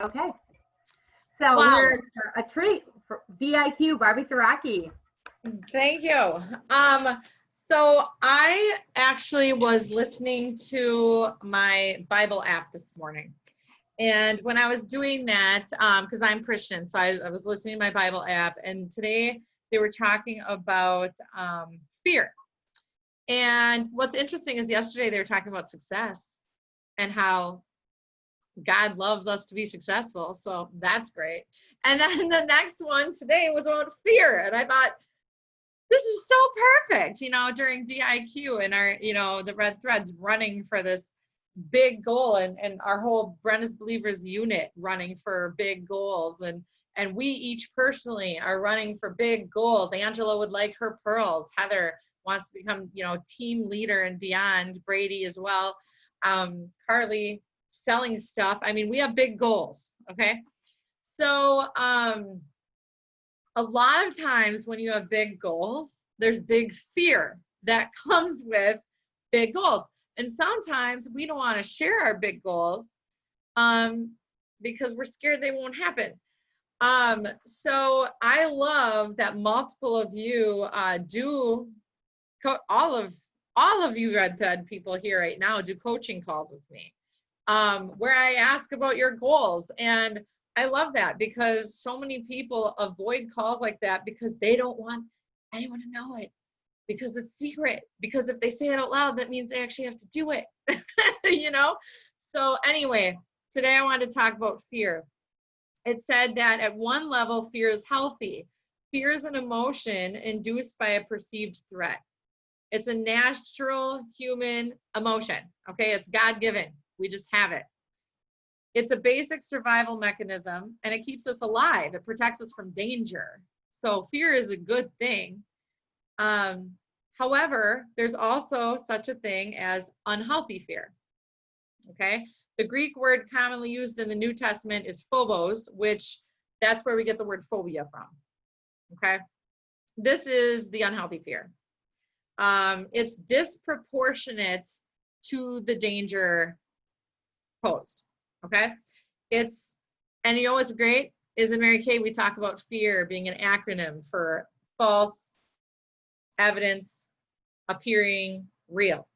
Okay. So Wow. we're a treat for VIQ, Barbie Saraki. Thank you. So I actually was listening to my Bible app this morning. And when I was doing that, because I'm Christian, so I was listening to my Bible app, and today they were talking about fear. And what's interesting is yesterday they were talking about success and how God loves us to be successful. So that's great. And then the next one today was about fear. And I thought, this is so perfect, during DIQ and our, the Red Threads running for this big goal and our whole Brenda's Believers unit running for big goals. And we each personally are running for big goals. Angela would like her pearls. Heather wants to become, team leader and beyond. Brady as well. Carly selling stuff. I mean, we have big goals. Okay. So, a lot of times when you have big goals, there's big fear that comes with big goals. And sometimes we don't want to share our big goals because we're scared they won't happen. So I love that multiple of you all of you Red Thread people here right now do coaching calls with me where I ask about your goals. And I love that because so many people avoid calls like that because they don't want anyone to know it, because it's secret, because if they say it out loud, that means they actually have to do it, So anyway, today I wanted to talk about fear. It said that at one level, fear is healthy. Fear is an emotion induced by a perceived threat. It's a natural human emotion, okay? It's God-given. We just have it. It's a basic survival mechanism, and it keeps us alive. It protects us from danger. So fear is a good thing. However, there's also such a thing as unhealthy fear, okay? The Greek word commonly used in the New Testament is phobos, which that's where we get the word phobia from, okay? This is the unhealthy fear. It's disproportionate to the danger posed, okay? And you know what's great is in Mary Kay, we talk about fear being an acronym for false evidence appearing real,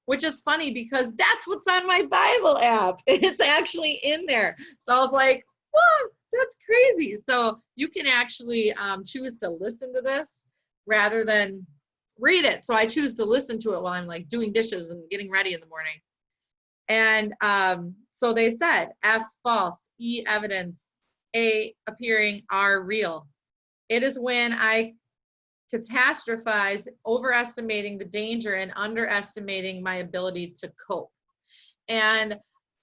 which is funny because that's what's on my Bible app. It's actually in there. So I was like, whoa, that's crazy. So you can actually choose to listen to this rather than read it. So I choose to listen to it while I'm like doing dishes and getting ready in the morning. And so they said F false, E evidence, A appearing, R real. It is when I catastrophize, overestimating the danger and underestimating my ability to cope. And,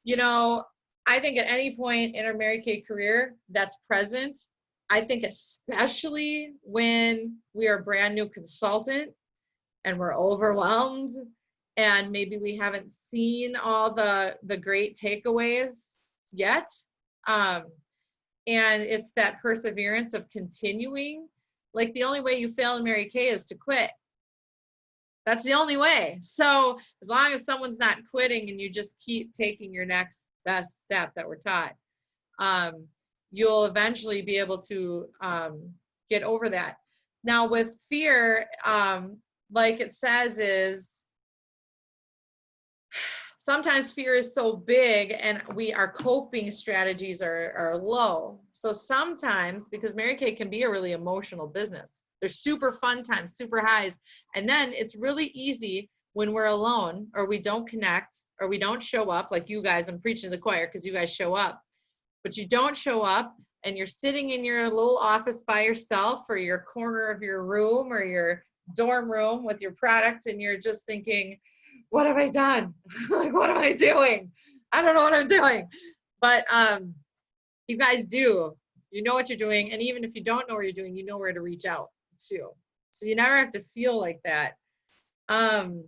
I think at any point in our Mary Kay career that's present, I think especially when we are a brand new consultant and we're overwhelmed and maybe we haven't seen all the great takeaways yet. And it's that perseverance of continuing. Like the only way you fail in Mary Kay is to quit. That's the only way. So as long as someone's not quitting and you just keep taking your next best step that we're taught, you'll eventually be able to get over that. Now with fear, like it says is, sometimes fear is so big and our coping strategies are low. So sometimes, because Mary Kay can be a really emotional business, there's super fun times, super highs. And then it's really easy when we're alone or we don't connect or we don't show up like you guys. I'm preaching to the choir because you guys show up, but you don't show up and you're sitting in your little office by yourself or your corner of your room or your dorm room with your product and you're just thinking, what have I done? Like, what am I doing? I don't know what I'm doing. But you guys do. You know what you're doing. And even if you don't know what you're doing, you know where to reach out to. So you never have to feel like that. I'm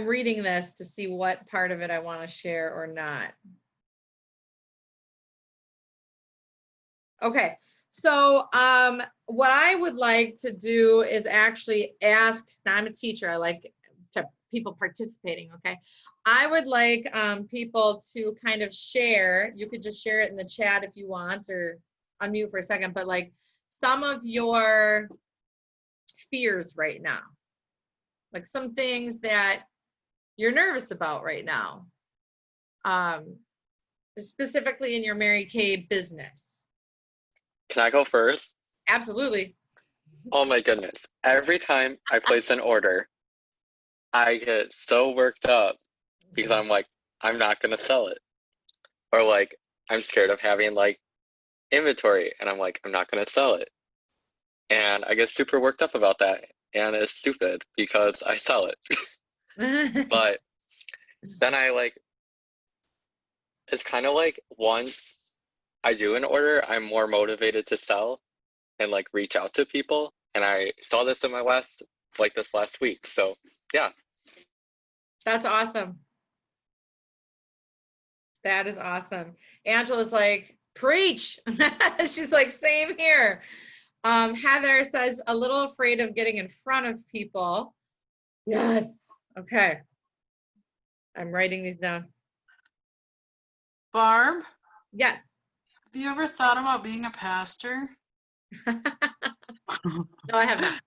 reading this to see what part of it I want to share or not. Okay. So what I would like to do is actually ask, now I'm a teacher, I like people participating, okay? I would like people to kind of share. You could just share it in the chat if you want, or unmute for a second, but like some of your fears right now, like some things that you're nervous about right now, specifically in your Mary Kay business. Can I go first? Absolutely. Oh my goodness. Every time I place an order, I get so worked up because I'm like, I'm not gonna sell it. Or like, I'm scared of having like inventory and I'm like, I'm not gonna sell it. And I get super worked up about that. And it's stupid because I sell it. But then I like, it's kind of like once I do an order, I'm more motivated to sell and like reach out to people. And I saw this in my this last week. So yeah. That's awesome. That is awesome. Angela's like, preach. She's like, same here. Heather says, a little afraid of getting in front of people. Yes. Okay. I'm writing these down. Barb, Yes. have you ever thought about being a pastor? No, I have not.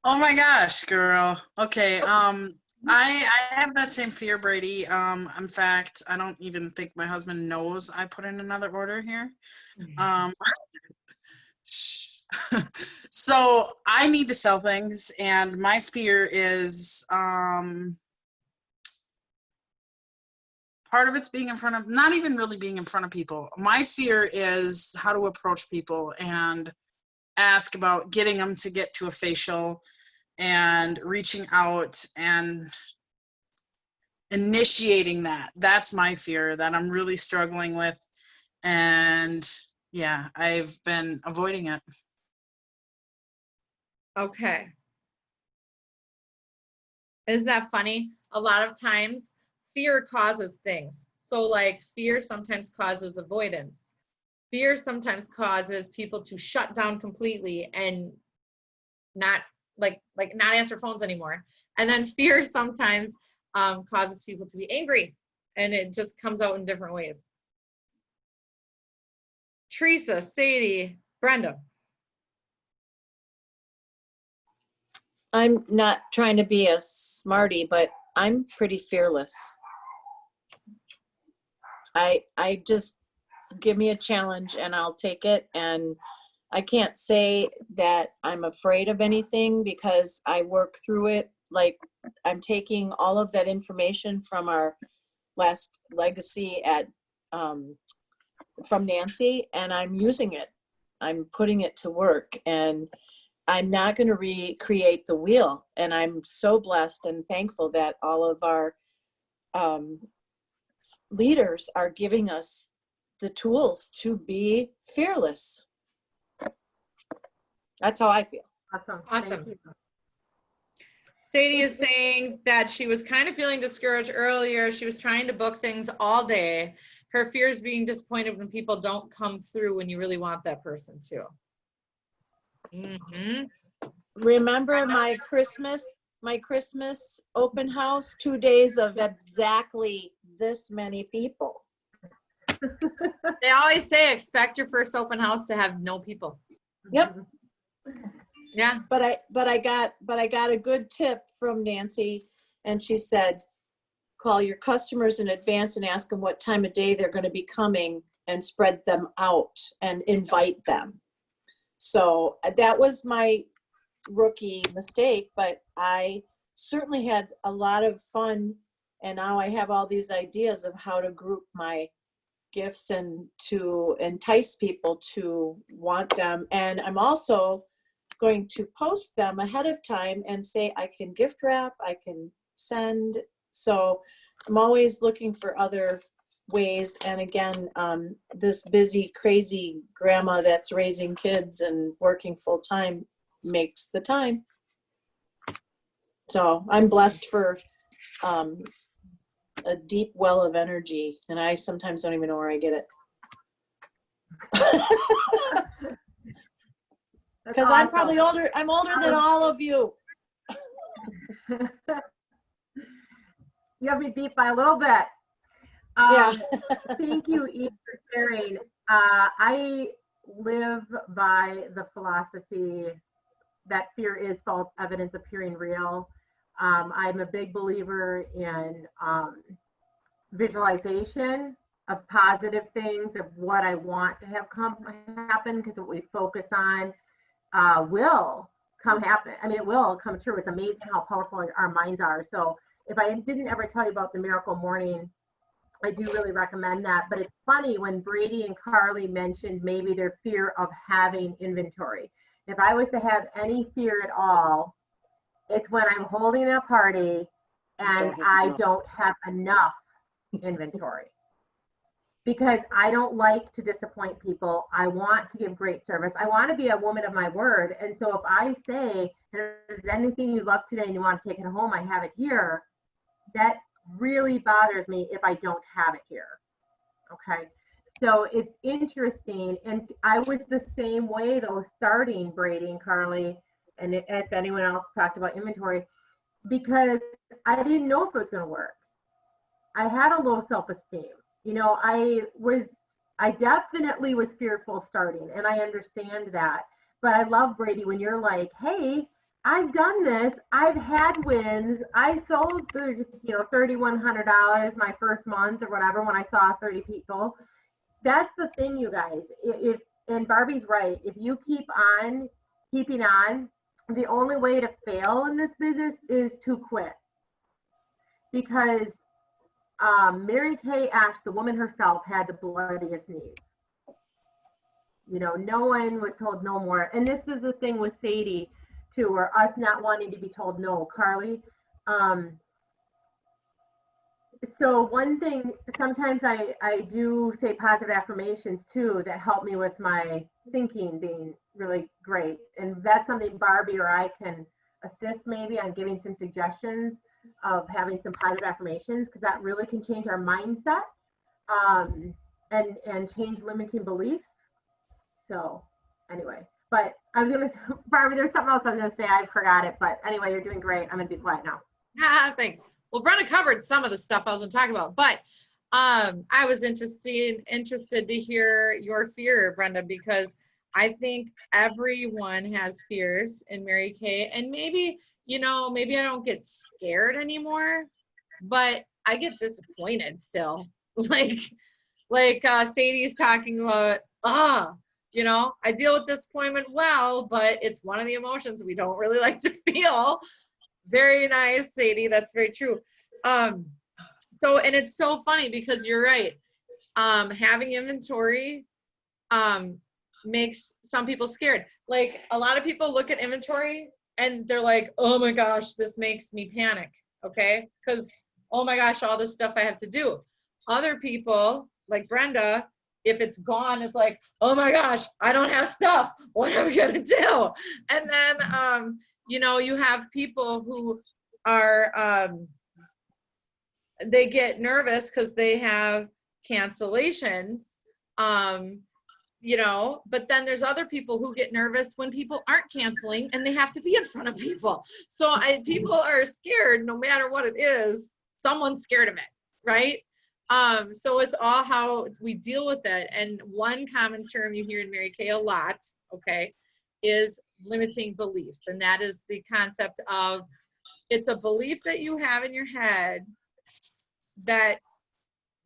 Oh my gosh, girl. Okay. I have that same fear, Brady. In fact, I don't even think my husband knows I put in another order here. So I need to sell things, and my fear is part of it's being in front of, not even really being in front of people. My fear is how to approach people and ask about getting them to get to a facial and reaching out and initiating that. That's my fear that I'm really struggling with. And yeah, I've been avoiding it. Okay. Isn't that funny? A lot of times fear causes things. So like fear sometimes causes avoidance. Fear sometimes causes people to shut down completely and not not answer phones anymore. And then fear sometimes causes people to be angry, and it just comes out in different ways. Teresa, Sadie, Brenda. I'm not trying to be a smarty, but I'm pretty fearless. I just give me a challenge and I'll take it. And I can't say that I'm afraid of anything because I work through it. Like I'm taking all of that information from our last legacy at from Nancy, and I'm using it. I'm putting it to work, and I'm not going to recreate the wheel. And I'm so blessed and thankful that all of our leaders are giving us the tools to be fearless. That's how I feel. Awesome. Awesome. Thank you. Sadie is saying that she was kind of feeling discouraged earlier. She was trying to book things all day. Her fear is being disappointed when people don't come through when you really want that person to. Mm-hmm. Remember my Christmas open house, 2 days of exactly this many people. They always say expect your first open house to have no people. Yep. Yeah. But I got a good tip from Nancy, and she said, call your customers in advance and ask them what time of day they're going to be coming and spread them out and invite them. So that was my rookie mistake, but I certainly had a lot of fun, and now I have all these ideas of how to group my gifts and to entice people to want them. And I'm also going to post them ahead of time and say I can gift wrap, I can send. So I'm always looking for other ways. And again, this busy, crazy grandma that's raising kids and working full time makes the time. So I'm blessed for a deep well of energy, and I sometimes don't even know where I get it. Because I'm probably older. I'm older than all of you. You have me beat by a little bit. Yeah. Thank you, Eve, for sharing. I live by the philosophy that fear is false evidence appearing real. I'm a big believer in visualization of positive things, of what I want to have happen, because what we focus on will come happen. I mean, it will come true. It's amazing how powerful our minds are. So if I didn't ever tell you about the Miracle Morning, I do really recommend that. But it's funny when Brady and Carly mentioned maybe their fear of having inventory. If I was to have any fear at all, it's when I'm holding a party and I don't have enough inventory. Because I don't like to disappoint people. I want to give great service. I want to be a woman of my word. And so if I say, there's anything you love today and you want to take it home, I have it here, that really bothers me if I don't have it here. Okay. So it's interesting. And I was the same way though, starting Brady and Carly, and if anyone else talked about inventory, because I didn't know if it was going to work. I had a low self-esteem. You know, I definitely was fearful starting, and I understand that. But I love, Brady, when you're like, hey, I've done this. I've had wins. I sold $3,100 my first month or whatever when I saw 30 people. That's the thing, you guys. And Barbie's right. If you keep on keeping on, the only way to fail in this business is to quit. Because Mary Kay Ash, the woman herself, had the bloodiest knees. You know, no one was told no more. And this is the thing with Sadie, too, or us not wanting to be told no. Carly, so one thing, sometimes I do say positive affirmations, too, that help me with my thinking being really great. And that's something Barbie or I can assist maybe on giving some suggestions of having some positive affirmations, because that really can change our mindset and change limiting beliefs. So anyway, but I was gonna, Barbie, there's something else I was gonna say, I forgot it, but anyway, you're doing great. I'm gonna be quiet now. Thanks. Well, Brenda covered some of the stuff I was gonna talk about, but I was interested to hear your fear, Brenda, because I think everyone has fears in Mary Kay, and maybe, you know, maybe I don't get scared anymore, but I get disappointed still. like Sadie's talking about, you know, I deal with disappointment well, but it's one of the emotions we don't really like to feel. Very nice, Sadie. That's very true. So, and it's so funny because you're right. Having inventory makes some people scared. Like a lot of people look at inventory and they're like, oh my gosh, this makes me panic. Okay. Because, oh my gosh, all this stuff I have to do. Other people like Brenda, if it's gone, it's like, oh my gosh, I don't have stuff. What am I going to do? And then, you know, you have people who are, they get nervous because they have cancellations, you know, but then there's other people who get nervous when people aren't canceling and they have to be in front of people. So people are scared no matter what it is, someone's scared of it, right? So it's all how we deal with it. And one common term you hear in Mary Kay a lot, okay, is limiting beliefs. And that is the concept of, it's a belief that you have in your head that,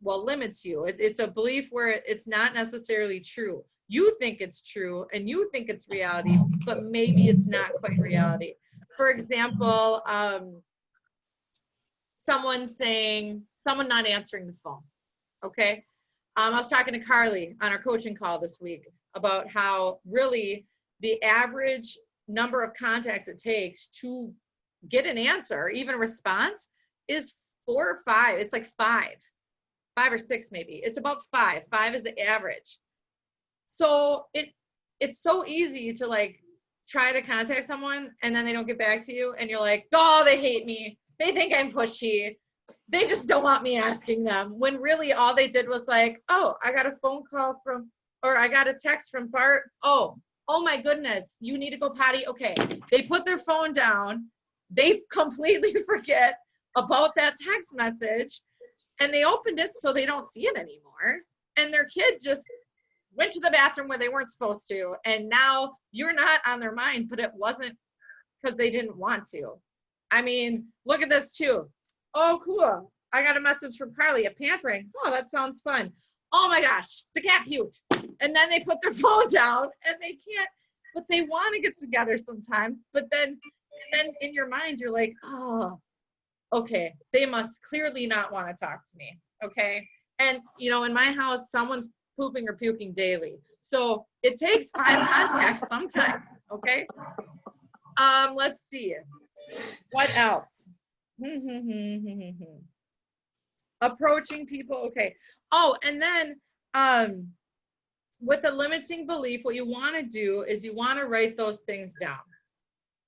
well, limits you. It's a belief where it's not necessarily true. You think it's true and you think it's reality, but maybe it's not quite reality. For example, someone not answering the phone. Okay. I was talking to Carly on our coaching call this week about how really the average number of contacts it takes to get an answer, even a response, is 4 or 5. It's like 5 or 6 maybe. It's about 5. 5 is the average. So it's so easy to like try to contact someone and then they don't get back to you and you're like, oh, they hate me. They think I'm pushy. They just don't want me asking them. When really all they did was like, oh, I got a phone call from, or I got a text from Bart. Oh my goodness, you need to go potty. Okay. They put their phone down they completely forget about that text message, and they opened it so they don't see it anymore. And their kid just went to the bathroom where they weren't supposed to. And now you're not on their mind, but it wasn't because they didn't want to. I mean, look at this too. Oh, cool. I got a message from Carly, a pampering. Oh, that sounds fun. Oh my gosh, the cat puked. And then they put their phone down and they can't, but they want to get together sometimes. But then in your mind, you're like, oh, okay, they must clearly not want to talk to me. Okay. And you know, in my house, someone's pooping or puking daily. So it takes 5 contacts sometimes. Okay. Let's see. What else? Approaching people. Okay. Oh, and then with a limiting belief, what you want to do is you want to write those things down.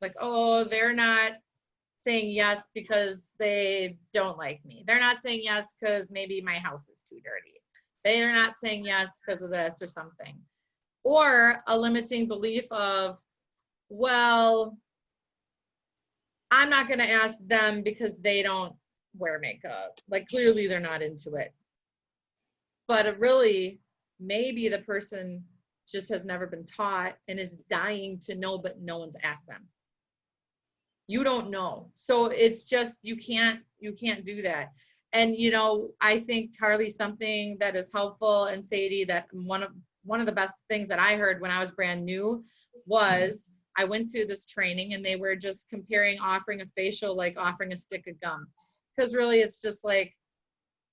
Like, oh, they're not saying yes because they don't like me. They're not saying yes because maybe my house is too dirty. They are not saying yes because of this or something. Or a limiting belief of, well, I'm not going to ask them because they don't wear makeup. Like, clearly they're not into it. But really, maybe the person just has never been taught and is dying to know, but no one's asked them. You don't know. So it's just, you can't do that. And, you know, I think, Carly, something that is helpful, and Sadie, that one of the best things that I heard when I was brand new was, I went to this training and they were just comparing offering a facial like offering a stick of gum. Because really it's just like,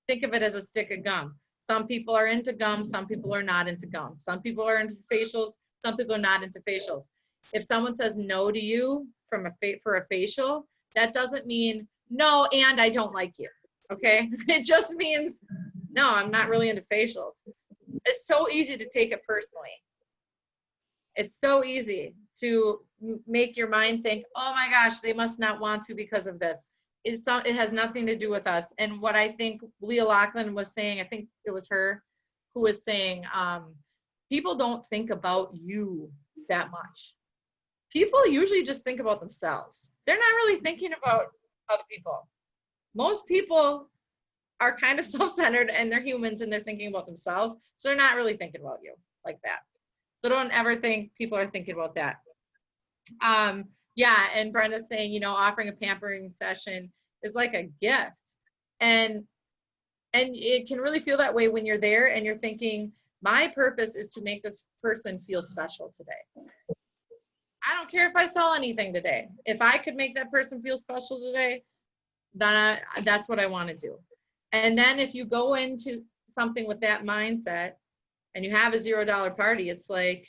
think of it as a stick of gum. Some people are into gum, some people are not into gum. Some people are into facials, some people are not into facials. If someone says no to you for a facial, that doesn't mean no and I don't like you. Okay? It just means no, I'm not really into facials. It's so easy to take it personally. It's so easy to make your mind think, oh my gosh, they must not want to because of this. It has nothing to do with us. And what I think Leah Lachlan was saying, I think it was her who was saying, people don't think about you that much. People usually just think about themselves. They're not really thinking about other people. Most people are kind of self-centered and they're humans and they're thinking about themselves. So they're not really thinking about you like that. So don't ever think people are thinking about that. Yeah, and Brenda's saying, you know, offering a pampering session is like a gift. And it can really feel that way when you're there and you're thinking, my purpose is to make this person feel special today. I don't care if I sell anything today. If I could make that person feel special today, then that's what I want to do. And then if you go into something with that mindset and you have a $0 party, it's like,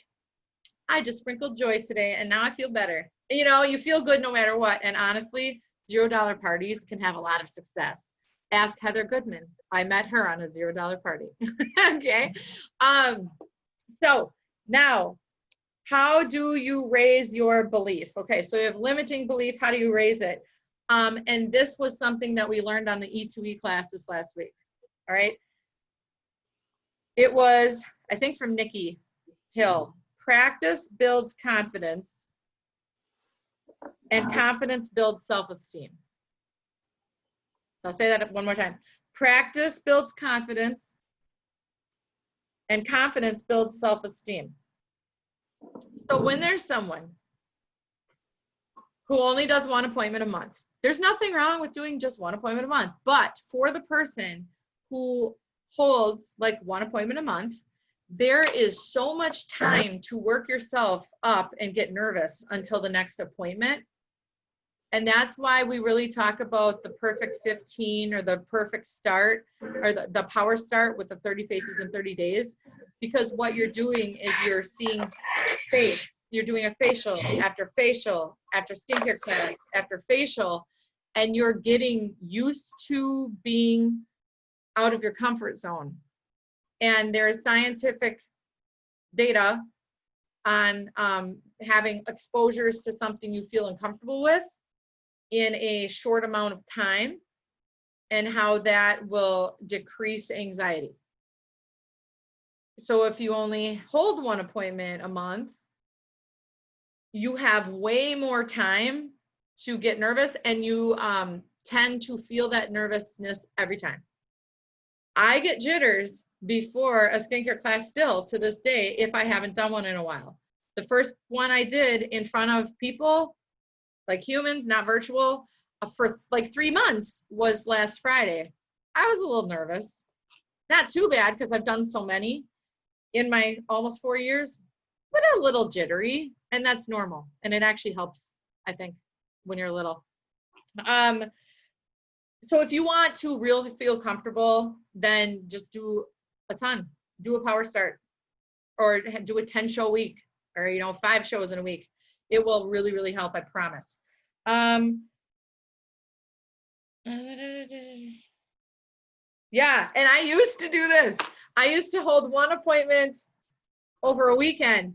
I just sprinkled joy today and now I feel better. You know, you feel good no matter what. And honestly, $0 parties can have a lot of success. Ask Heather Goodman. I met her on a $0 party. Okay. So now, how do you raise your belief? Okay, so you have limiting belief. How do you raise it? And this was something that we learned on the E2E class this last week. All right. It was, I think, from Nikki Hill. Practice builds confidence, and confidence builds self-esteem. I'll say that one more time. Practice builds confidence, and confidence builds self-esteem. So when there's someone who only does one appointment a month, there's nothing wrong with doing just one appointment a month. But for the person who holds like one appointment a month, there is so much time to work yourself up and get nervous until the next appointment. And that's why we really talk about the perfect 15 or the perfect start or the power start with the 30 faces in 30 days. Because what you're doing is you're seeing face. You're doing a facial after skincare class, after facial, and you're getting used to being out of your comfort zone. And there is scientific data on having exposures to something you feel uncomfortable with in a short amount of time and how that will decrease anxiety. So if you only hold one appointment a month, you have way more time to get nervous, and you tend to feel that nervousness every time. I get jitters before a skincare class still to this day if I haven't done one in a while. The first one I did in front of people, like humans, not virtual, for like 3 months was last Friday. I was a little nervous. Not too bad because I've done so many in my almost 4 years, but a little jittery, and that's normal. And it actually helps, I think, when you're little. So if you want to really feel comfortable, then just do a ton. Do a power start, or do a 10-show week, or 5 shows in a week. It will really, really help, I promise. Yeah, and I used to do this. I used to hold one appointment over a weekend,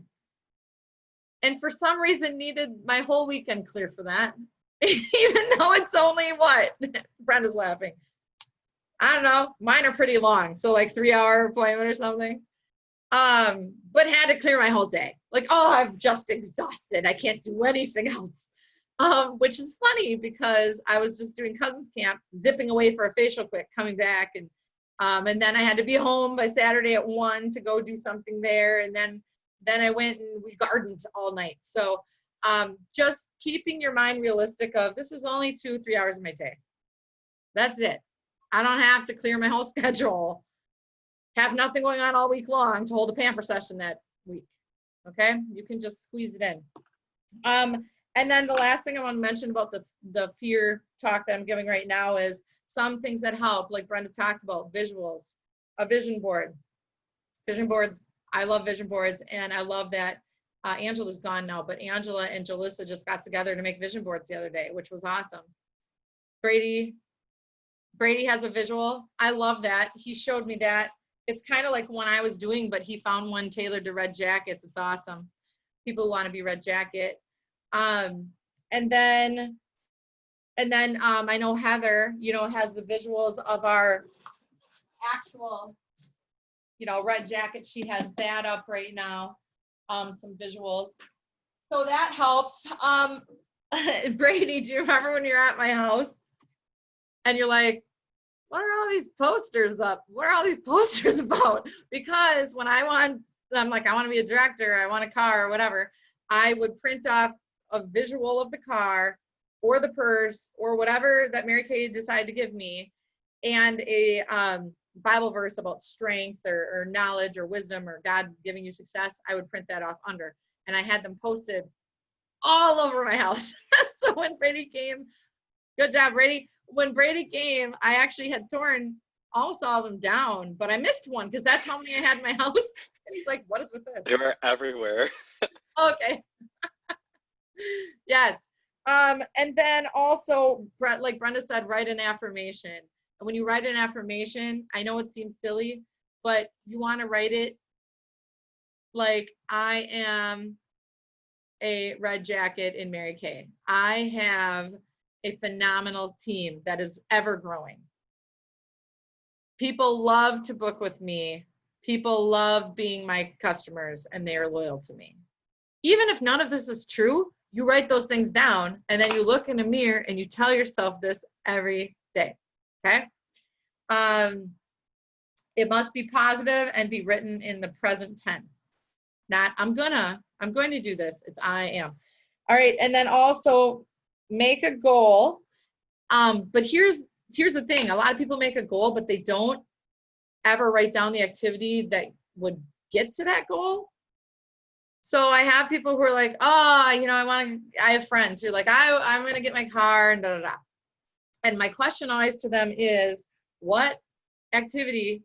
and for some reason needed my whole weekend clear for that. Even though it's only what? Brenda's laughing. I don't know. Mine are pretty long. So like 3-hour appointment or something. But had to clear my whole day. Like, oh, I'm just exhausted. I can't do anything else. Which is funny because I was just doing cousins camp, zipping away for a facial quick, coming back. And then I had to be home by Saturday at 1 to go do something there. And then I went and we gardened all night. So just keeping your mind realistic of this is only 2-3 hours of my day. That's it. I don't have to clear my whole schedule, have nothing going on all week long to hold a pamper session that week. Okay, you can just squeeze it in. And then the last thing I want to mention about the fear talk that I'm giving right now is some things that help, like Brenda talked about, visuals, a vision board. Vision boards, I love vision boards, and I love that Angela's gone now, but Angela and Jalissa just got together to make vision boards the other day, which was awesome. Brady has a visual. I love that. He showed me that. It's kind of like one I was doing, but he found one tailored to red jackets. It's awesome. People want to be red jacket. And then I know Heather, has the visuals of our actual, red jacket. She has that up right now. Some visuals. So that helps. Brady, do you remember when you're at my house and you're like, what are all these posters up? What are all these posters about? Because when I'm like, I want to be a director, I want a car or whatever, I would print off a visual of the car or the purse or whatever that Mary Kay decided to give me, and a Bible verse about strength or knowledge or wisdom or God giving you success. I would print that off under, and I had them posted all over my house. So when Brady came, good job, Brady. When Brady came, I actually had torn almost all of them down, but I missed one because that's how many I had in my house. And he's like, what is with this? They were everywhere. Okay. Yes. And then also, like Brenda said, write an affirmation. And when you write an affirmation, I know it seems silly, but you want to write it like, I am a red jacket in Mary Kay. I have a phenomenal team that is ever growing. People love to book with me. People love being my customers, and they are loyal to me. Even if none of this is true, you write those things down, and then you look in a mirror and you tell yourself this every day. Okay? It must be positive and be written in the present tense. Not I'm going to do this. It's I am. All right, and then also make a goal. But here's the thing. A lot of people make a goal, but they don't ever write down the activity that would get to that goal. So I have people who are like, oh, I have friends who are like, I'm going to get my car and da, da, da. And my question always to them is, what activity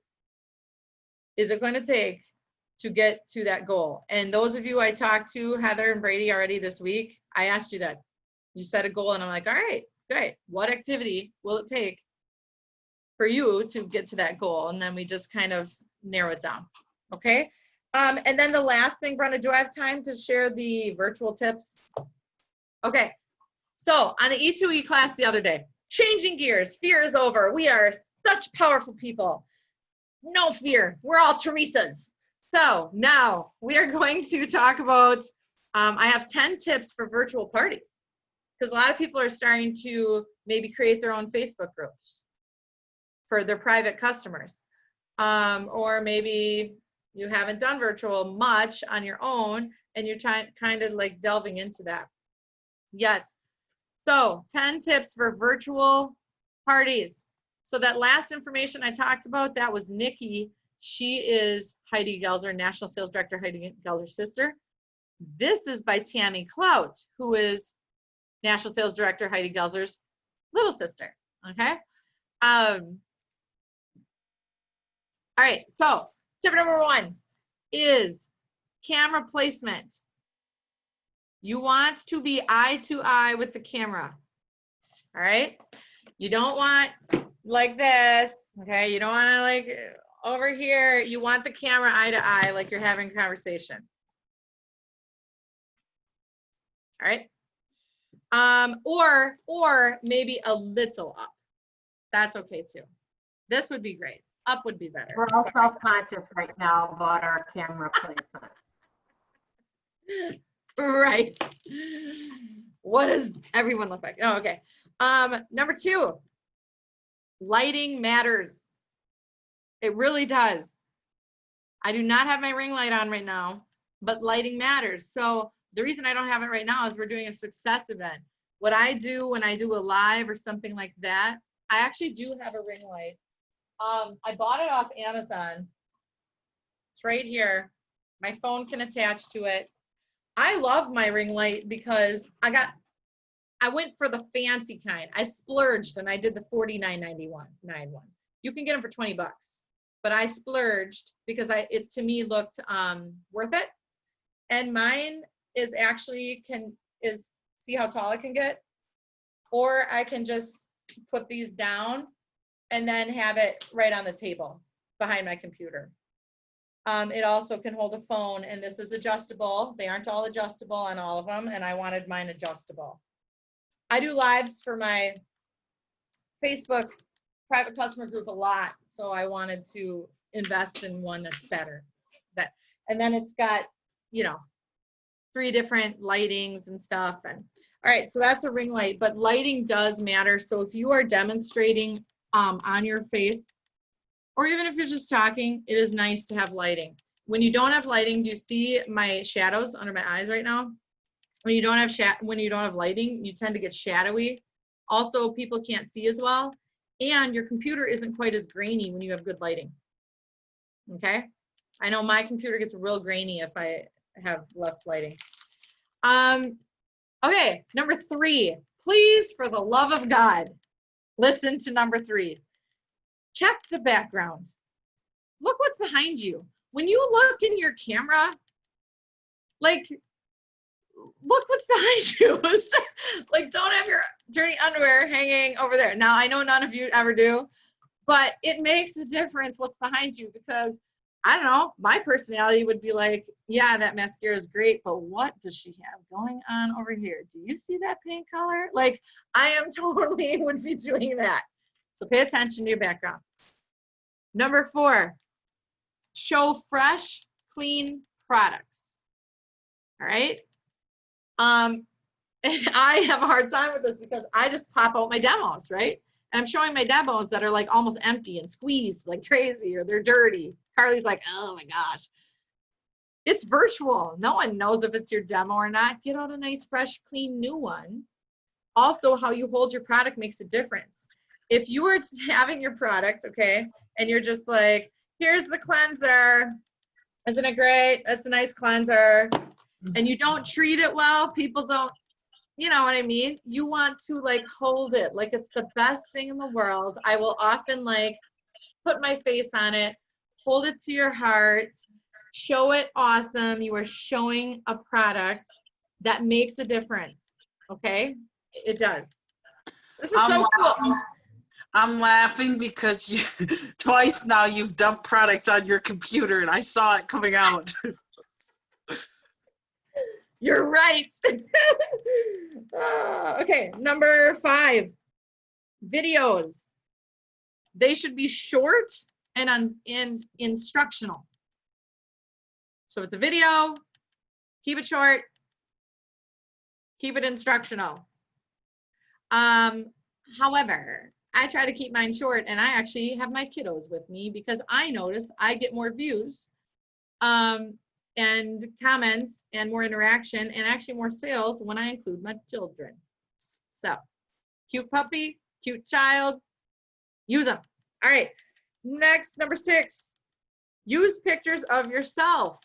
is it going to take to get to that goal? And those of you I talked to, Heather and Brady, already this week, I asked you that. You set a goal, and I'm like, all right, great. What activity will it take for you to get to that goal? And then we just kind of narrow it down. Okay. And then the last thing, Brenda, do I have time to share the virtual tips? Okay. So on the E2E class the other day, changing gears, fear is over. We are such powerful people. No fear. We're all Teresas. So now we are going to talk about, I have 10 tips for virtual parties. Because a lot of people are starting to maybe create their own Facebook groups for their private customers. Or maybe you haven't done virtual much on your own and you're kind of like delving into that. Yes. So 10 tips for virtual parties. So that last information I talked about, that was Nikki. She is Heidi Gelzer, National Sales Director, Heidi Gelzer's sister. This is by Tammy Clout, who is National Sales Director, Heidi Gelzer's little sister. Okay. All right. So tip number 1 is camera placement. You want to be eye to eye with the camera. All right. You don't want like this. Okay. You don't want to like over here. You want the camera eye to eye, like you're having a conversation. All right. Or maybe a little up. That's okay too. This would be great. Up would be better. We're all self-conscious right now about our camera placement. Right. What does everyone look like? Oh, okay. Number 2, lighting matters. It really does. I do not have my ring light on right now, but lighting matters. So the reason I don't have it right now is we're doing a success event. What I do when I do a live or something like that, I actually do have a ring light. I bought it off Amazon. It's right here. My phone can attach to it. I love my ring light because I went for the fancy kind. I splurged and I did the $49.91 one. You can get them for $20, but I splurged because it to me looked worth it. And mine is actually see how tall it can get, or I can just put these down and then have it right on the table behind my computer. It also can hold a phone, and this is adjustable. They aren't all adjustable on all of them, and I wanted mine adjustable. I do lives for my Facebook private customer group a lot, so I wanted to invest in one that's better. And then it's got, 3 different lightings and stuff. And all right, so that's a ring light, but lighting does matter. So if you are demonstrating on your face, or even if you're just talking, it is nice to have lighting. When you don't have lighting, do you see my shadows under my eyes right now? When you don't have lighting, you tend to get shadowy. Also, people can't see as well, and your computer isn't quite as grainy when you have good lighting. Okay, I know my computer gets real grainy if I have less lighting. Okay, number 3, please, for the love of God, listen to number 3. Check the background. Look what's behind you. When you look in your camera, like, look what's behind you. Like, don't have your dirty underwear hanging over there. Now, I know none of you ever do, but it makes a difference what's behind you, because I don't know, my personality would be like, yeah, that mascara is great, but what does she have going on over here? Do you see that pink color? Like, I am totally would be doing that. So pay attention to your background. Number 4, show fresh, clean products. All right. And I have a hard time with this because I just pop out my demos, right? And I'm showing my demos that are like almost empty and squeezed like crazy, or they're dirty. Carly's like, oh my gosh. It's virtual. No one knows if it's your demo or not. Get out a nice, fresh, clean, new one. Also, how you hold your product makes a difference. If you were having your product, okay, and you're just like, here's the cleanser. Isn't it great? That's a nice cleanser. And you don't treat it well, people don't, you know what I mean? You want to like hold it like it's the best thing in the world. I will often like put my face on it, hold it to your heart, show it awesome. You are showing a product that makes a difference, okay? It does. This is so cool. I'm laughing because you twice now you've dumped product on your computer and I saw it coming out. You're right. Okay, number 5, videos. They should be short and instructional. So it's a video, keep it short, keep it instructional. However, I try to keep mine short, and I actually have my kiddos with me because I notice I get more views and comments and more interaction and actually more sales when I include my children. So, cute puppy, cute child, use them. All right, next, number 6, use pictures of yourself.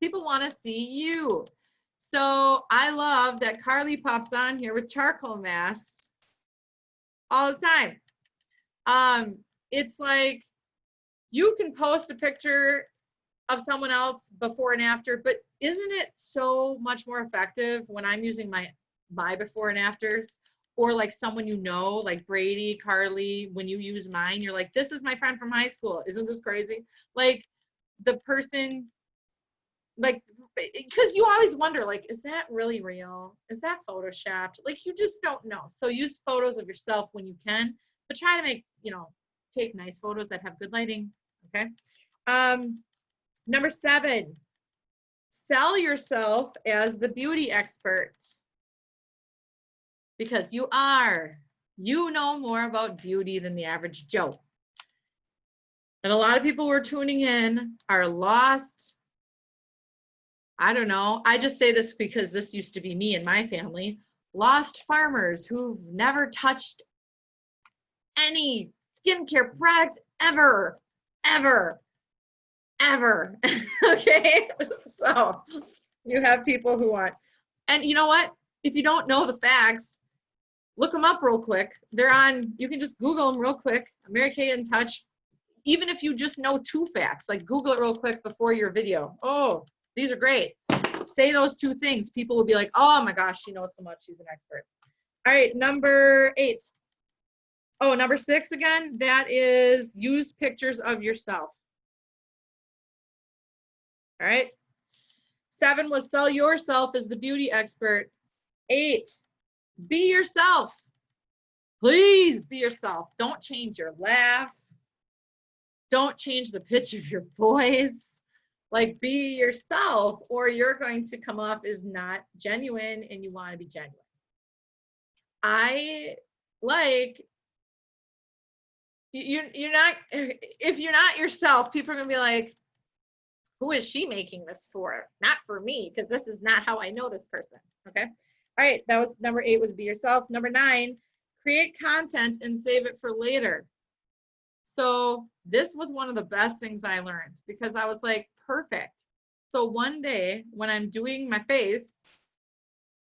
People want to see you. So I love that Carly pops on here with charcoal masks all the time. It's like you can post a picture of someone else before and after, but isn't it so much more effective when I'm using my before and afters, or like someone you know, like Brady, Carly, when you use mine, you're like, this is my friend from high school. Isn't this crazy? Like the person, like, because you always wonder, like, is that really real? Is that photoshopped? Like, you just don't know. So use photos of yourself when you can, but try to make, take nice photos that have good lighting. Okay. Number 7, sell yourself as the beauty expert, because you know more about beauty than the average Joe. And a lot of people who are tuning in are lost. I don't know. I just say this because this used to be me and my family. Lost farmers who've never touched any skincare product ever. Okay? So you have people who want, and you know what? If you don't know the facts, look them up real quick. They're on, you can just Google them real quick. Mary Kay in Touch. Even if you just know 2 facts, like Google it real quick before your video. Oh, these are great. Say those 2 things. People will be like, oh my gosh, she knows so much. She's an expert. All right, number 8. Oh, number 6 again, that is use pictures of yourself. All right. 7 was sell yourself as the beauty expert. 8, be yourself. Please be yourself. Don't change your laugh. Don't change the pitch of your voice. Like, be yourself, or you're going to come off as not genuine, and you want to be genuine. You're not, if you're not yourself, people are going to be like, who is she making this for? Not for me, because this is not how I know this person. Okay. All right. That was number 8 was be yourself. Number 9, create content and save it for later. So this was one of the best things I learned, because I was like, perfect. So one day when I'm doing my face,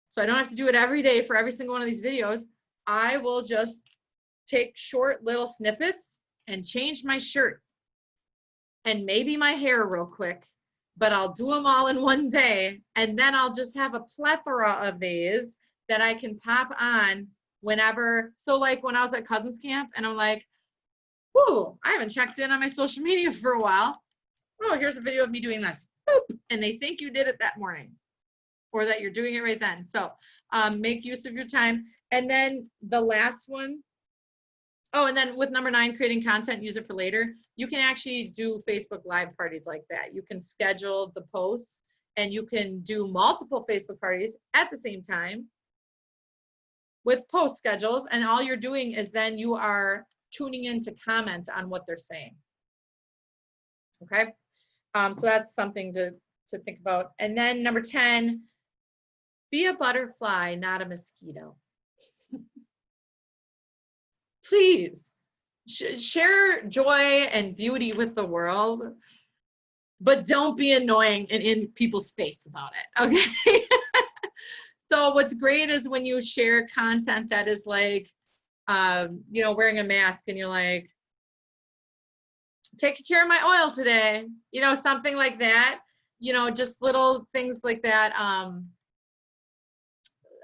so I don't have to do it every day for every single one of these videos, I will just take short little snippets and change my shirt and maybe my hair real quick, but I'll do them all in one day. And then I'll just have a plethora of these that I can pop on whenever. So like when I was at Cousins Camp and I'm like, whoo, I haven't checked in on my social media for a while. Oh, here's a video of me doing this. Boop. And they think you did it that morning or that you're doing it right then. So make use of your time. And then the last one, oh, and then with number 9, creating content, use it for later. You can actually do Facebook Live parties like that. You can schedule the posts and you can do multiple Facebook parties at the same time with post schedules. And all you're doing is then you are tuning in to comment on what they're saying. Okay. So that's something to think about. And then number 10, be a butterfly, not a mosquito. Please share joy and beauty with the world, but don't be annoying and in people's face about it. Okay. So what's great is when you share content that is like, wearing a mask and you're like, taking care of my oil today, something like that, just little things like that.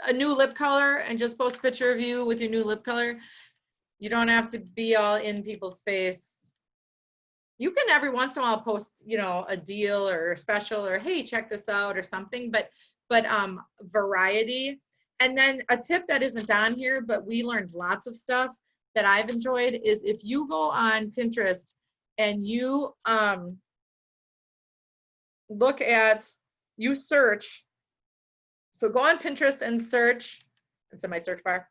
A new lip color, and just post a picture of you with your new lip color. You don't have to be all in people's face. You can every once in a while post, a deal or a special or, hey, check this out or something, but variety. And then a tip that isn't on here, but we learned lots of stuff that I've enjoyed is if you go on Pinterest and you you search. So go on Pinterest and search, it's in my search bar,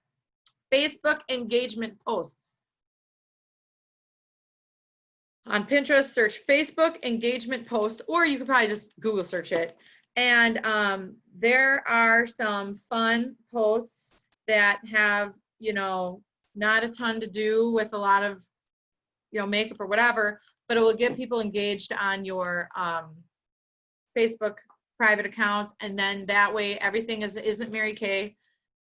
Facebook engagement posts. On Pinterest, search Facebook engagement posts, or you could probably just Google search it. And there are some fun posts that have, you know, not a ton to do with a lot of, you know, makeup or whatever, but it will get people engaged on your Facebook private accounts. And then that way everything isn't Mary Kay.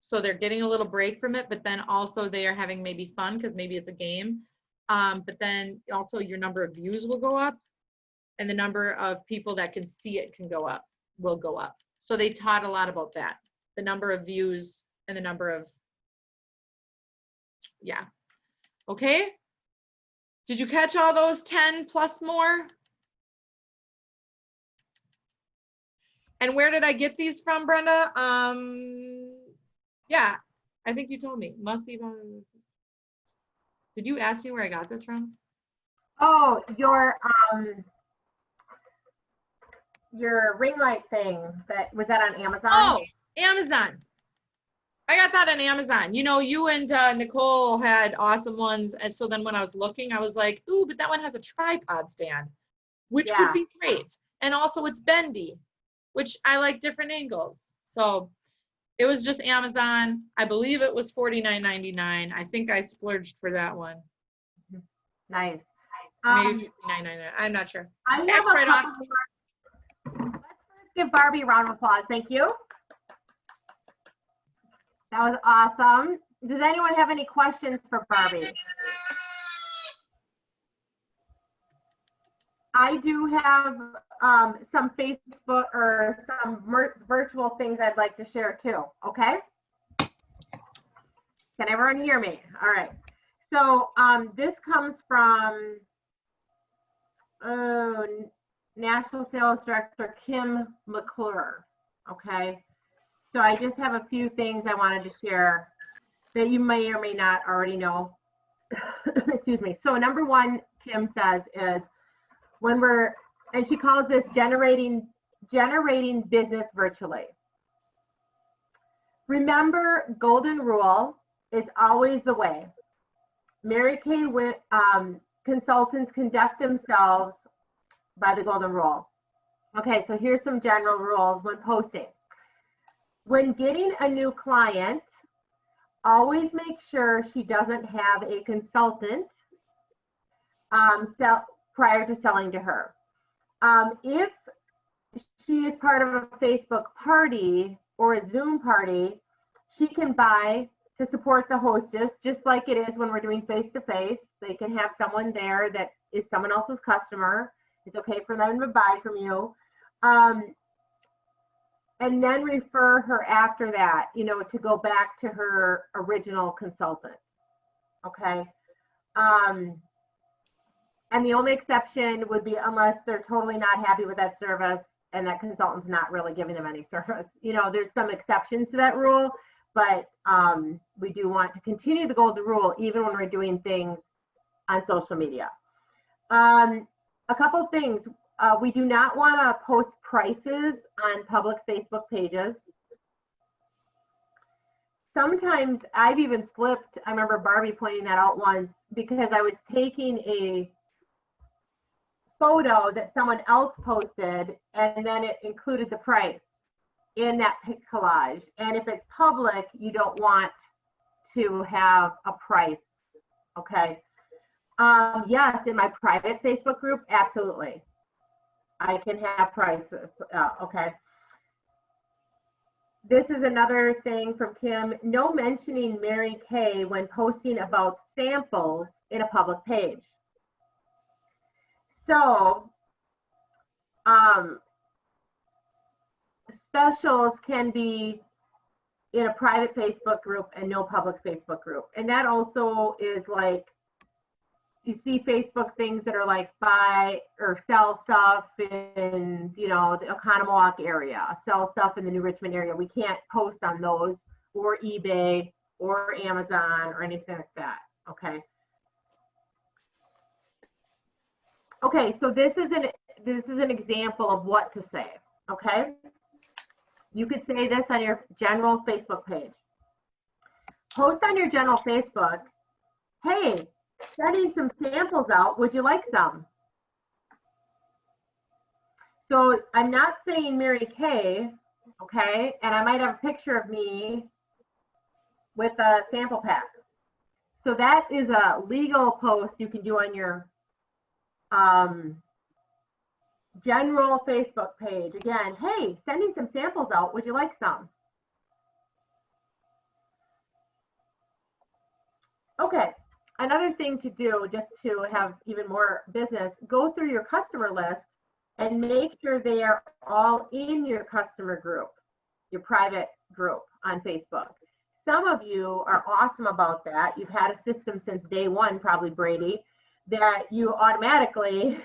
So they're getting a little break from it, but then also they are having maybe fun because maybe it's a game. But then also your number of views will go up, and the number of people that can see it will go up. So they taught a lot about that. The number of views and the number of, yeah. Okay. Did you catch all those 10 plus more? And where did I get these from, Brenda? Yeah, I think you told me. Must be from. Did you ask me where I got this from? Oh, your ring light thing, was that on Amazon? Oh, Amazon. I got that on Amazon. You know, you and Nicole had awesome ones. And so then when I was looking, I was like, ooh, but that one has a tripod stand, which would be great. And also it's bendy, which I like different angles. So it was just Amazon. I believe it was $49.99. I think I splurged for that one. Nice. Maybe $59.99. I'm not sure. I have Tax a write-off. couple more. Let's give Barbie a round of applause. Thank you. That was awesome. Does anyone have any questions for Barbie? I do have some Facebook or some virtual things I'd like to share too, okay? Can everyone hear me? All right. So this comes from National Sales Director Kim McClure, okay? So I just have a few things I wanted to share that you may or may not already know. Excuse me. So number one, Kim says, is when and she calls this generating business virtually. Remember, golden rule is always the way. Mary Kay consultants conduct themselves by the golden rule. Okay, so here's some general rules when posting. When getting a new client, always make sure she doesn't have a consultant prior to selling to her. If she is part of a Facebook party or a Zoom party, she can buy to support the hostess, just like it is when we're doing face-to-face. They can have someone there that is someone else's customer. It's okay for them to buy from you. And then refer her after that, you know, to go back to her original consultant, okay? And the only exception would be unless they're totally not happy with that service and that consultant's not really giving them any service. You know, there's some exceptions to that rule, but we do want to continue the golden rule even when we're doing things on social media. A couple of things. We do not want to post prices on public Facebook pages. Sometimes I've even slipped. I remember Barbie pointing that out once because I was taking a photo that someone else posted and then it included the price in that pic collage. And if it's public, you don't want to have a price, okay? Yes, in my private Facebook group, absolutely. I can have prices, okay. This is another thing from Kim. No mentioning Mary Kay when posting about samples in a public page. So, specials can be in a private Facebook group and no public Facebook group. And that also is like, you see Facebook things that are like buy or sell stuff in, you know, the Oconomowoc area, sell stuff in the New Richmond area. We can't post on those or eBay or Amazon or anything like that, okay? Okay, so this is an example of what to say, okay? You could say this on your general Facebook page. post on your general Facebook, hey, sending some samples out, would you like some? So I'm not saying Mary Kay, okay? And I might have a picture of me with a sample pack. So that is a legal post you can do on your general Facebook page. Again, hey, sending some samples out, would you like some? Okay, another thing to do just to have even more business, go through your customer list and make sure they are all in your customer group, your private group on Facebook. Some of you are awesome about that. You've had a system since day one, probably Brady, that you automatically,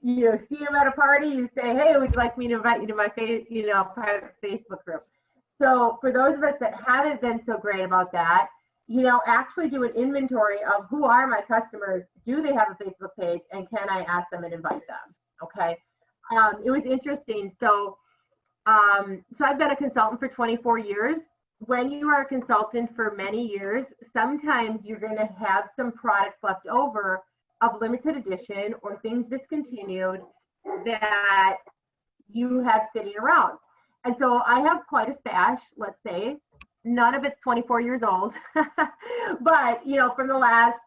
you see them at a party, you say, hey, would you like me to invite you to my private Facebook group? So for those of us that haven't been so great about that, actually do an inventory of who are my customers, do they have a Facebook page, and can I ask them and invite them? Okay. It was interesting. So I've been a consultant for 24 years. When you are a consultant for many years, sometimes you're going to have some products left over of limited edition or things discontinued that you have sitting around. And so I have quite a stash, let's say. None of it's 24 years old, but from the last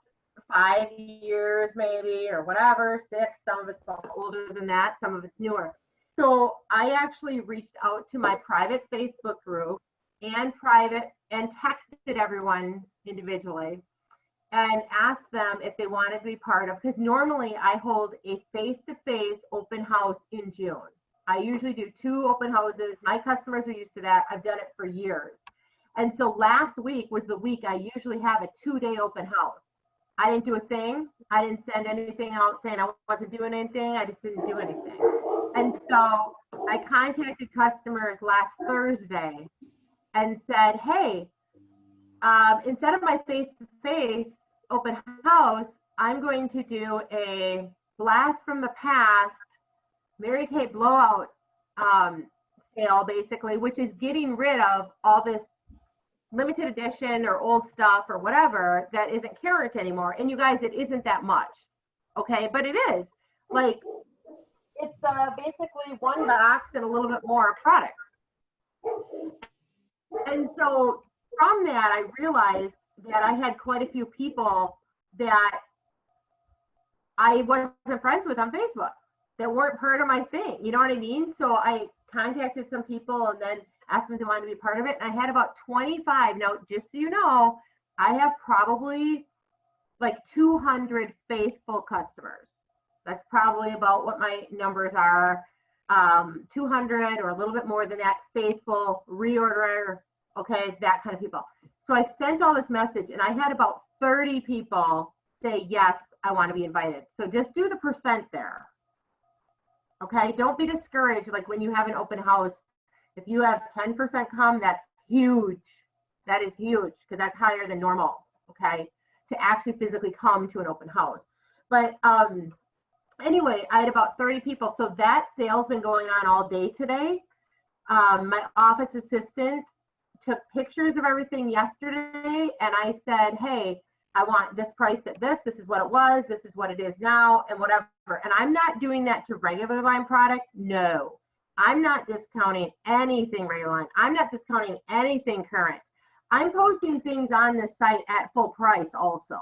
5 years maybe, or whatever, 6, some of it's older than that, some of it's newer. So I actually reached out to my private Facebook group and texted everyone individually and asked them if they wanted to be part of, because normally I hold a face-to-face open house in June. I usually do 2 open houses. My customers are used to that. I've done it for years. And so last week was the week I usually have a 2-day open house. I didn't do a thing. I didn't send anything out saying I wasn't doing anything. I just didn't do anything. And so I contacted customers last Thursday and said, hey, instead of my face-to-face open house, I'm going to do a blast from the past Mary Kay blowout sale, basically, which is getting rid of all this limited edition or old stuff or whatever that isn't current anymore. And you guys, it isn't that much, okay? But it is. Like, it's basically 1 box and a little bit more product. And so from that, I realized that I had quite a few people that I wasn't friends with on Facebook that weren't part of my thing. You know what I mean? So I contacted some people and then asked them if they wanted to be part of it. And I had about 25. Now, just so you know, I have probably like 200 faithful customers. That's probably about what my numbers are. 200 or a little bit more than that, faithful, reorder, okay, that kind of people. So I sent all this message and I had about 30 people say, yes, I want to be invited. So just do the percent there. Okay, don't be discouraged. Like when you have an open house, if you have 10% come, that's huge. That is huge because that's higher than normal, okay, to actually physically come to an open house. But anyway, I had about 30 people. So that sale's been going on all day today. My office assistant took pictures of everything yesterday and I said, hey, I want this price at this is what it was, this is what it is now, and whatever. And I'm not doing that to regular line product. No, I'm not discounting anything regular line. I'm not discounting anything current. I'm posting things on this site at full price also.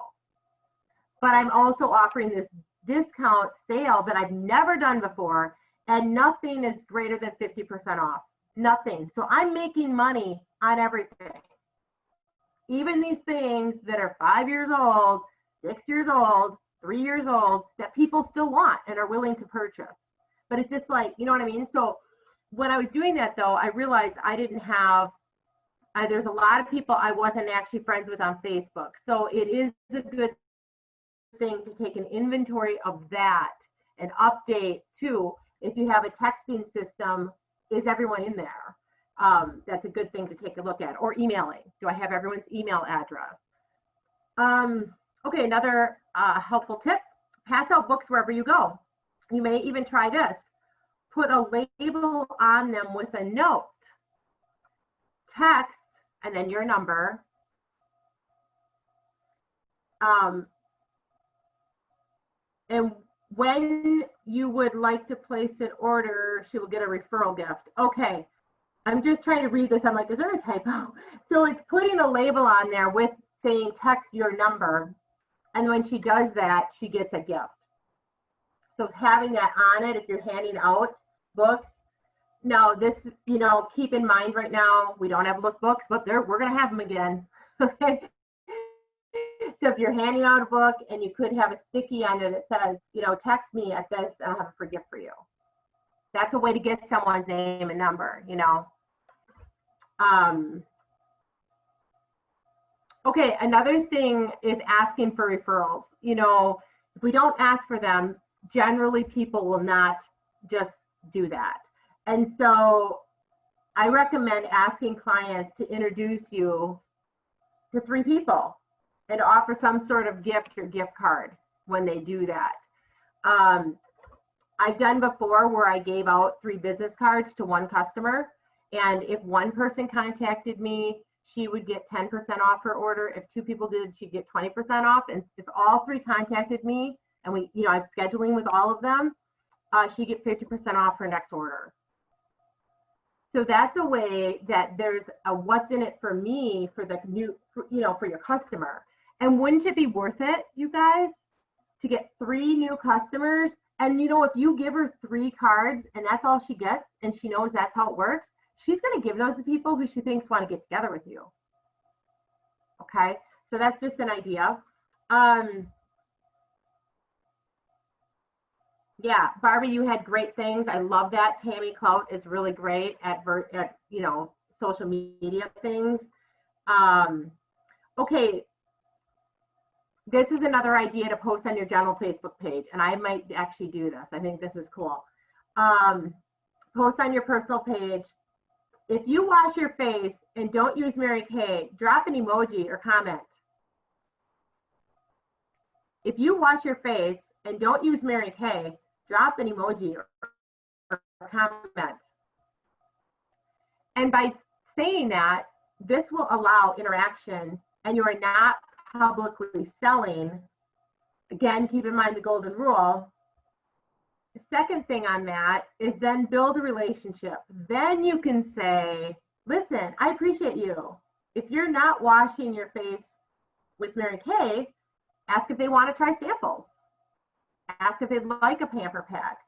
But I'm also offering this discount sale that I've never done before, and nothing is greater than 50% off. Nothing. So I'm making money on everything. Even these things that are 5 years old, 6 years old, 3 years old, that people still want and are willing to purchase. But it's just like, you know what I mean? So when I was doing that though, I realized I didn't have, there's a lot of people I wasn't actually friends with on Facebook. So it is a good thing to take an inventory of that and update too. If you have a texting system, is everyone in there? That's a good thing to take a look at. Or emailing. Do I have everyone's email address? Okay, another helpful tip. Pass out books wherever you go. You may even try this. Put a label on them with a note. Text, and then your number, And when you would like to place an order, she will get a referral gift. Okay, I'm just trying to read this. I'm like, is there a typo? So it's putting a label on there with saying text your number. And when she does that, she gets a gift. So having that on it, if you're handing out books, now this, you know, keep in mind right now, we don't have lookbooks, but we're going to have them again. Okay. So if you're handing out a book and you could have a sticky on it that says, you know, text me at this and I'll have a free gift for you. That's a way to get someone's name and number, you know. Okay, another thing is asking for referrals. You know, if we don't ask for them, generally people will not just do that. And so I recommend asking clients to introduce you to 3 people and offer some sort of gift or gift card when they do that. I've done before where I gave out 3 business cards to one customer, and if one person contacted me, she would get 10% off her order. If 2 people did, she'd get 20% off. And if all 3 contacted me, and we, you know, I'm scheduling with all of them, she'd get 50% off her next order. So that's a way that there's a what's in it for me for the new, you know, for your customer. And wouldn't it be worth it, you guys, to get 3 new customers? And you know, if you give her 3 cards and that's all she gets, and she knows that's how it works, she's going to give those to people who she thinks want to get together with you. Okay, so that's just an idea. Yeah, Barbie, you had great things. I love that. Tammy Clout is really great at you know, social media things. Okay, this is another idea to post on your general Facebook page, and I might actually do this. I think this is cool. Post on your personal page. If you wash your face and don't use Mary Kay, drop an emoji or comment. If you wash your face and don't use Mary Kay, drop an emoji or comment. And by saying that, this will allow interaction, and you are not publicly selling. Again, keep in mind the golden rule. The second thing on that is then build a relationship. Then you can say, listen, I appreciate you. If you're not washing your face with Mary Kay, ask if they want to try samples. Ask if they'd like a pamper pack.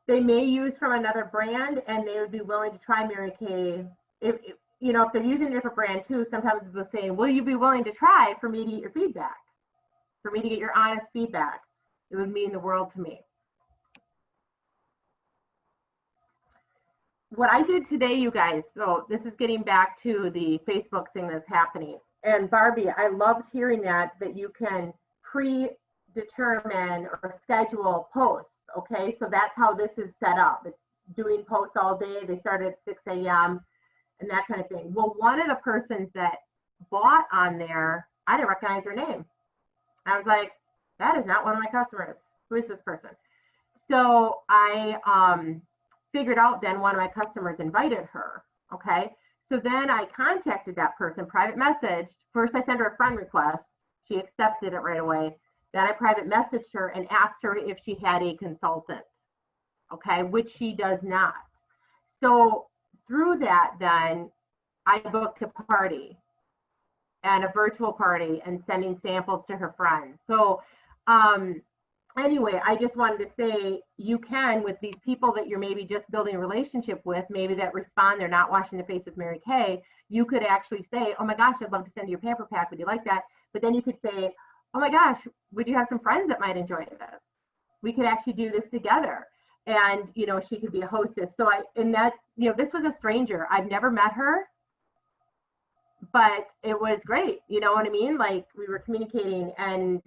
They may use from another brand and they would be willing to try Mary Kay. If you know, if they're using a different brand too, sometimes they'll say, will you be willing to try for me to get your feedback? For me to get your honest feedback. It would mean the world to me. What I did today, you guys, so this is getting back to the Facebook thing that's happening. And Barbie, I loved hearing that you can predetermine or schedule posts, okay? So that's how this is set up. It's doing posts all day. They start at 6 a.m. and that kind of thing. Well, one of the persons that bought on there, I didn't recognize her name. I was like, that is not one of my customers. Who is this person? So I figured out then one of my customers invited her, okay? So then I contacted that person, private messaged. First I sent her a friend request. She accepted it right away. Then I private messaged her and asked her if she had a consultant, okay, which she does not. So through that then, I booked a party and a virtual party and sending samples to her friends. So anyway, I just wanted to say you can, with these people that you're maybe just building a relationship with, maybe that respond, they're not washing their face with Mary Kay, you could actually say, oh my gosh, I'd love to send you a pamper pack. Would you like that? But then you could say, oh my gosh, would you have some friends that might enjoy this? We could actually do this together. And, you know, she could be a hostess. So and that's, you know, this was a stranger. I've never met her, but it was great. You know what I mean? Like we were communicating, and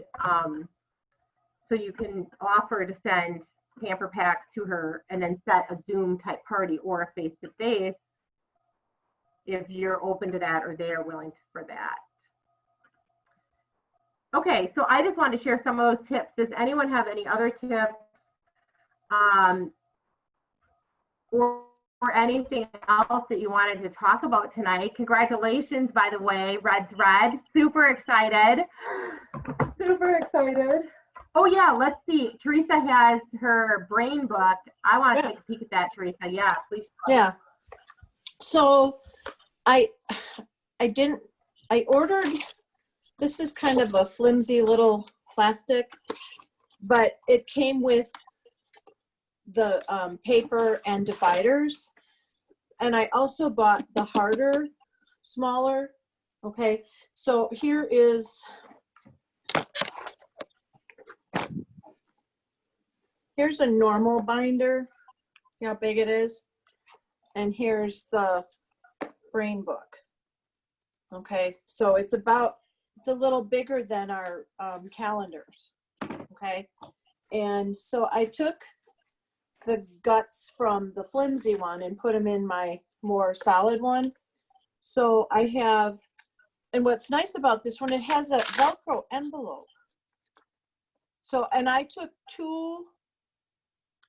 so you can offer to send pamper packs to her and then set a Zoom type party or a face-to-face if you're open to that or they're willing for that. Okay, so I just wanted to share some of those tips. Does anyone have any other tips? or anything else that you wanted to talk about tonight. Congratulations, by the way, Red Thread. Super excited. Super excited. Oh yeah, let's see. Teresa has her brain book. I want to Yeah. take a peek at that, Teresa. Yeah, please. Yeah. So I ordered, this is kind of a flimsy little plastic, but it came with the paper and dividers. And I also bought the harder, smaller. Okay. So here's a normal binder. See how big it is? And here's the brain book. Okay, so it's a little bigger than our calendars. Okay, and so I took the guts from the flimsy one and put them in my more solid one. So I have, and what's nice about this one, it has a Velcro envelope. So, and I took 2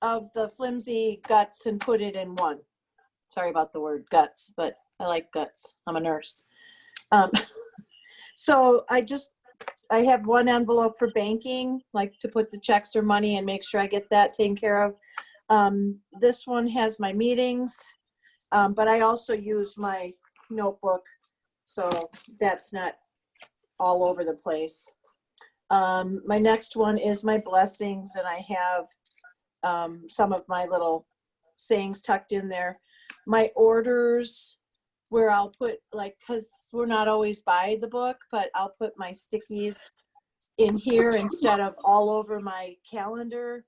of the flimsy guts and put it in one. Sorry about the word guts, but I like guts. I'm a nurse. So I have one envelope for banking, like to put the checks or money and make sure I get that taken care of. This one has my meetings, but I also use my notebook, so that's not all over the place. My next one is my blessings, and I have some of my little sayings tucked in there. My orders, where I'll put, like, because we're not always by the book, but I'll put my stickies in here instead of all over my calendar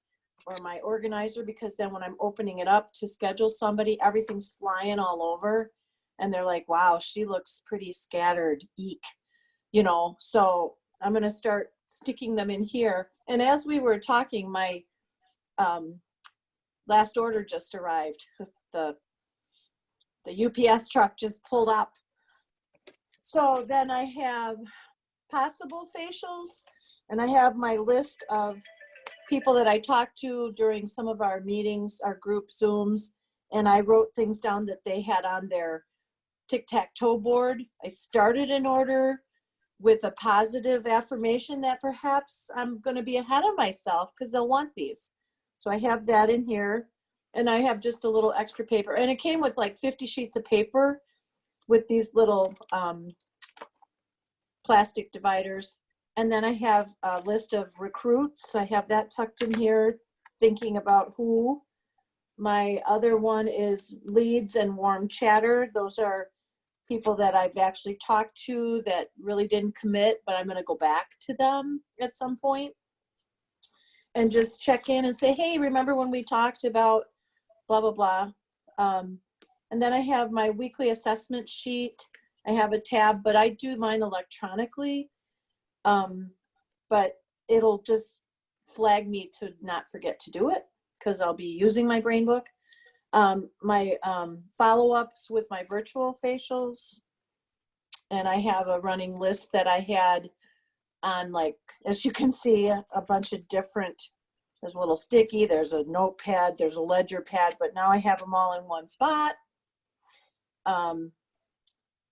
or my organizer, because then when I'm opening it up to schedule somebody, everything's flying all over and they're like, wow, she looks pretty scattered, eek, you know. So I'm going to start sticking them in here. And as we were talking, my last order just arrived. The UPS truck just pulled up. So then I have possible facials, and I have my list of people that I talked to during some of our meetings, our group Zooms, and I wrote things down that they had on their tic-tac-toe board. I started an order with a positive affirmation that perhaps I'm going to be ahead of myself because they'll want these. So I have that in here. And I have just a little extra paper, and it came with like 50 sheets of paper with these little plastic dividers. And then I have a list of recruits. I have that tucked in here, thinking about who. My other one is leads and warm chatter. Those are people that I've actually talked to that really didn't commit, but I'm going to go back to them at some point and just check in and say, hey, remember when we talked about blah, blah, blah. And then I have my weekly assessment sheet. I have a tab, but I do mine electronically. But it'll just flag me to not forget to do it because I'll be using my brain book. My follow-ups with my virtual facials. And I have a running list that I had on, like, as you can see, a bunch of different. There's a little sticky, there's a notepad, there's a ledger pad, but now I have them all in one spot. And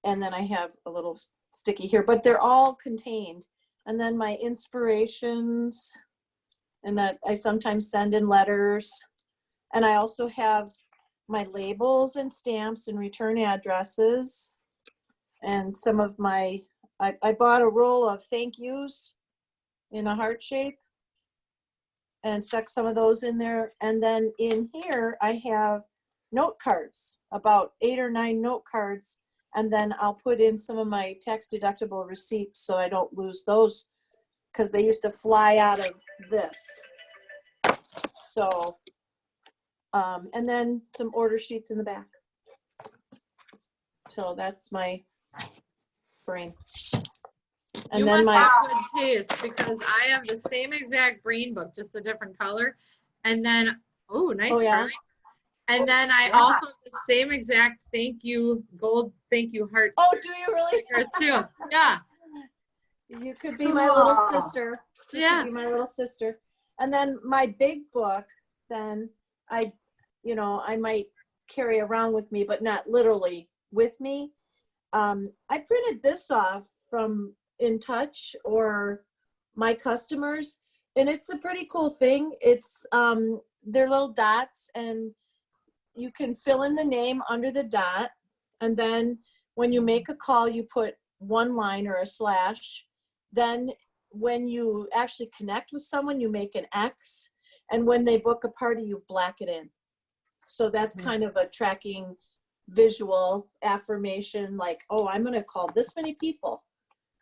then I have a little sticky here, but they're all contained. And then my inspirations, and that I sometimes send in letters. And I also have my labels and stamps and return addresses. And some of my, I bought a roll of thank yous in a heart shape and stuck some of those in there. And then in here, I have note cards, about 8 or 9 note cards. And then I'll put in some of my tax deductible receipts so I don't lose those because they used to fly out of this. So, and then some order sheets in the back. So that's my brain. And You then must my, have good taste because I have the same exact brain book, just a different color. And then, oh, nice. Oh, yeah? Carly. And then I Yeah. also have the same exact thank you, gold thank you heart oh, do you really? stickers too. Yeah. You could be my little Cool. sister. You Yeah. could be my little sister. And then my big book, then I might carry around with me, but not literally with me. I printed this off from In Touch or My Customers, and it's a pretty cool thing. It's they're little dots, and you can fill in the name under the dot, and then when you make a call, you put one line or a slash. Then when you actually connect with someone, you make an X, and when they book a party, you black it in. So that's kind of a tracking visual affirmation, like, oh, I'm going to call this many people.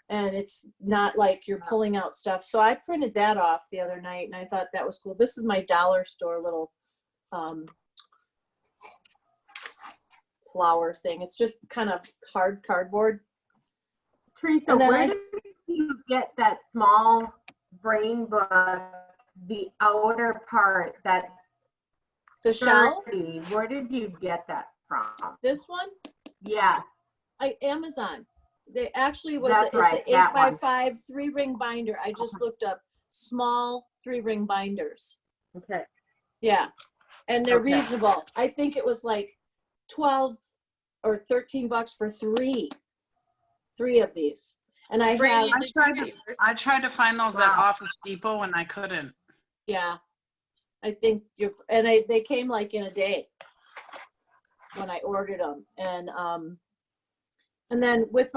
And it's not like you're pulling out stuff. So I printed that off the other night, and I thought that was cool. This is my dollar store little flower thing. It's just kind of hard cardboard. Teresa, And then where did you get that small brain book, the outer part, that The shell, sturdy? Where did you get that from? this one, Yes. Amazon. They actually was, That's it's right, an that 8x5 3-ring binder. I just looked up small 3-ring binders. Okay. Yeah. And they're Okay. reasonable. I think it was like 12 or 13 bucks for three of these. And I Spray have, it into I tried to- papers. I tried to find those at Wow. Office Depot and I couldn't. yeah, I think they came like in a day when I ordered them. And then with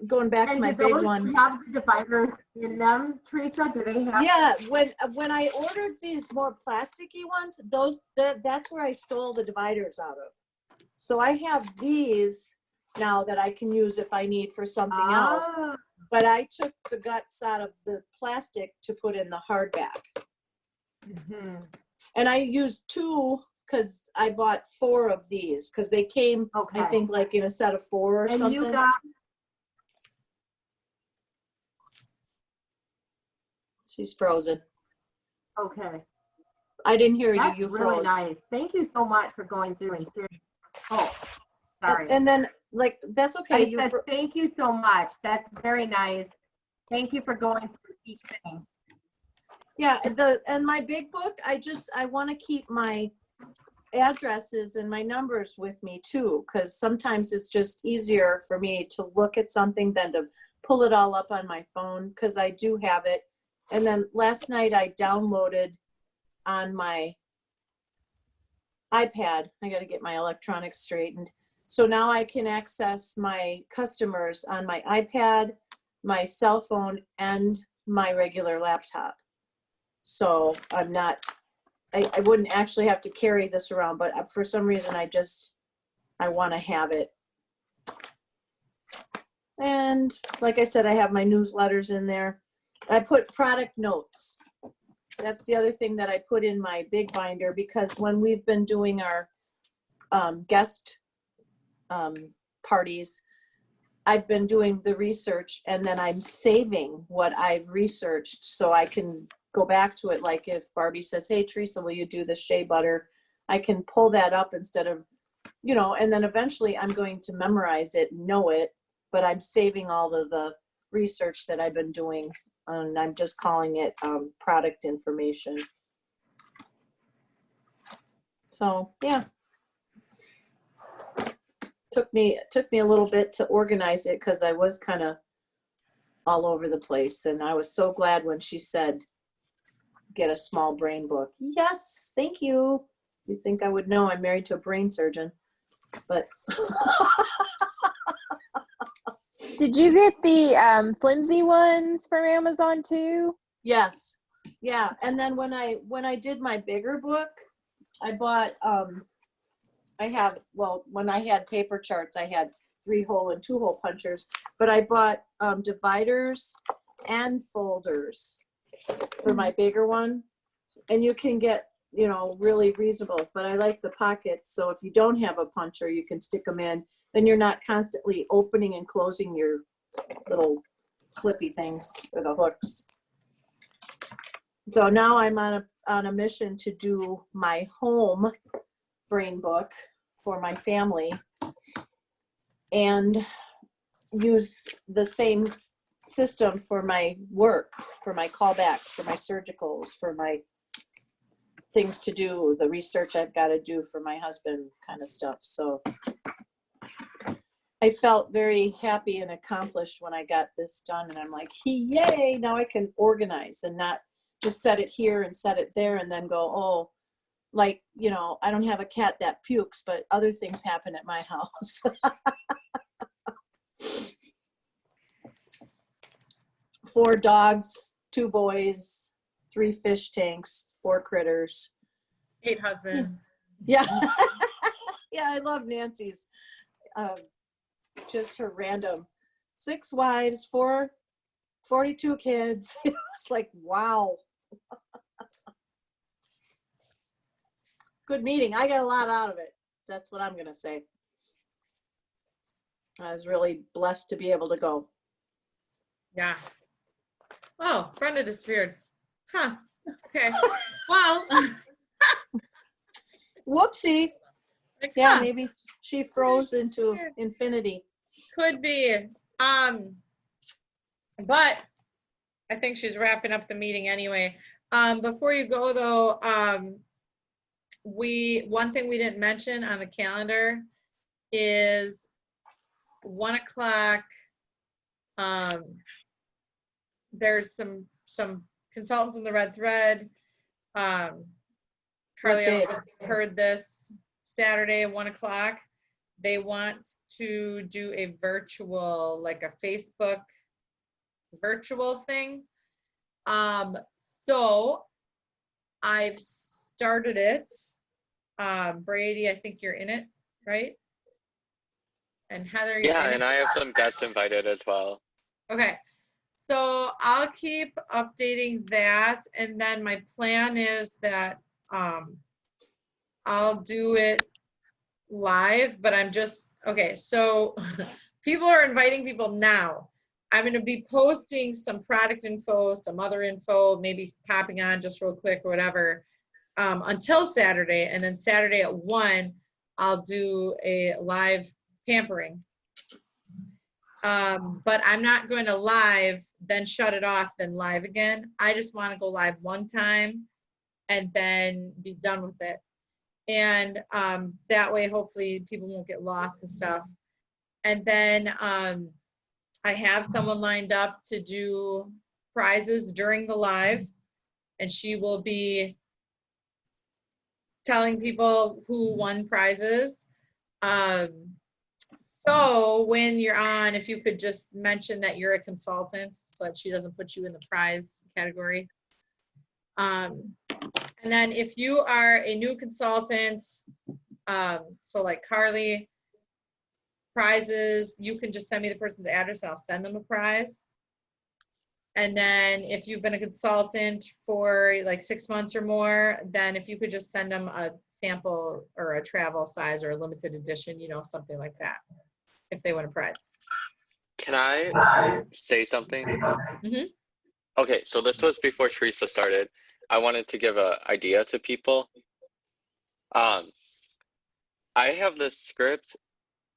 going back to And my do big those one. have the dividers in them, Teresa? Do they have? Yeah, when I ordered these more plasticky ones, that's where I stole the dividers out of. So I have these now that I can use if I need for something else. Ah, But I took the guts out of the plastic to put in the hardback. mhm. And I used 2 because I bought 4 of these because they came, Okay. I think, like in a set of 4 or And something. you got, She's frozen. okay. I didn't hear you. That's You really froze. nice. Thank you so much for going through and sharing. Oh, sorry. And then, like, that's okay. I said, thank you so much. That's very nice. Thank you for going through each thing. Yeah, and my big book, I want to keep my addresses and my numbers with me too, because sometimes it's just easier for me to look at something than to pull it all up on my phone, because I do have it. And then last night I downloaded on my iPad. I got to get my electronics straightened. So now I can access my customers on my iPad, my cell phone, and my regular laptop. So I'm not, I wouldn't actually have to carry this around, but for some reason I want to have it. And like I said, I have my newsletters in there. I put product notes. That's the other thing that I put in my big binder, because when we've been doing our guest parties, I've been doing the research, and then I'm saving what I've researched so I can go back to it. Like if Barbie says, hey, Teresa, will you do the shea butter? I can pull that up instead of, and then eventually I'm going to memorize it, know it, but I'm saving all of the research that I've been doing, and I'm just calling it product information. So yeah. Took me a little bit to organize it because I was kind of all over the place, and I was so glad when she said get a small brain book. Yes, thank you. You'd think I would know. I'm married to a brain surgeon, but Did you get the flimsy ones from Amazon too? yes, yeah. And then when I did my bigger book, I bought when I had paper charts, I had 3-hole and 2-hole punchers, but I bought dividers and folders for my bigger one. And you can get, really reasonable, but I like the pockets. So if you don't have a puncher, you can stick them in. Then you're not constantly opening and closing your little clippy things or the hooks. So now I'm on a mission to do my home brain book for my family and use the same system for my work, for my callbacks, for my surgicals, for my things to do, the research I've got to do for my husband kind of stuff. So I felt very happy and accomplished when I got this done. And I'm like, yay, now I can organize and not just set it here and set it there and then go, oh, like, you know, I don't have a cat that pukes, but other things happen at my house. 4 dogs, 2 boys, 3 fish tanks, 4 critters. 8 husbands. Yeah. Yeah, I love Nancy's. Just her random 6 wives, 42 kids. It's like, wow. Good meeting. I got a lot out of it. That's what I'm going to say. I was really blessed to be able to go. Yeah. Oh, Brenda disappeared. Huh. Okay. Well. Whoopsie. Like, Yeah, huh, maybe she froze into infinity. could be. But I think she's wrapping up the meeting anyway. Before you go though, one thing we didn't mention on the calendar is 1 o'clock. There's some consultants in the Red Thread. Carly, I day? don't know if you heard this, Saturday at 1 o'clock. They want to do a virtual, like a Facebook virtual thing. So I've started it. Brady, I think you're in it, right? And Heather, you're Yeah, in and it? I have some guests invited as well. Okay, so I'll keep updating that, and then my plan is that I'll do it live, but I'm just, okay, so people are inviting people now. I'm gonna be posting some product info, some other info, maybe popping on just real quick or whatever, until Saturday, and then Saturday at 1, I'll do a live pampering. But I'm not going to live, then shut it off, then live again. I just want to go live one time and then be done with it. And that way, hopefully, people won't get lost and stuff. And then I have someone lined up to do prizes during the live, and she will be telling people who won prizes. So when you're on, if you could just mention that you're a consultant so that she doesn't put you in the prize category. And then if you are a new consultant, so like Carly, prizes, you can just send me the person's address and I'll send them a prize. And then if you've been a consultant for like 6 months or more, then if you could just send them a sample or a travel size or a limited edition, you know, something like that, if they win a prize. Can I say something? Mhm. Okay, so this was before Teresa started. I wanted to give an idea to people. I have this script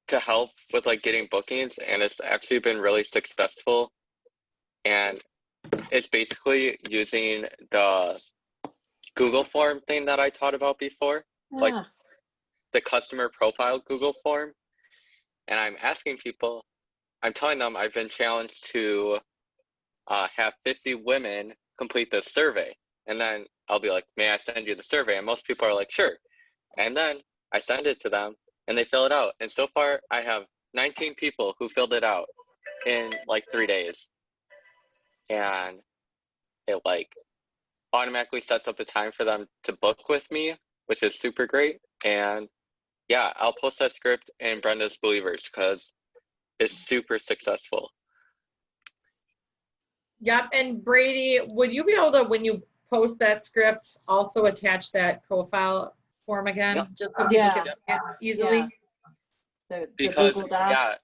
to help with like getting bookings, and it's actually been really successful. And it's basically using the Google form thing that I taught about before, like Ah, the customer profile Google form. And I'm asking people, I'm telling them I've been challenged to have 50 women complete this survey. And then I'll be like, may I send you the survey? And most people are like, sure. And then I send it to them and they fill it out. And so far I have 19 people who filled it out in like 3 days. And it like automatically sets up a time for them to book with me, which is super great. And yeah, I'll post that script in Brenda's Believers because it's super successful. Yep, and Brady, would you be able to, when you post that script, also attach that profile form again? Yep. Just so people Yeah. can see it easily? Yeah. the Because Google Doc. yeah,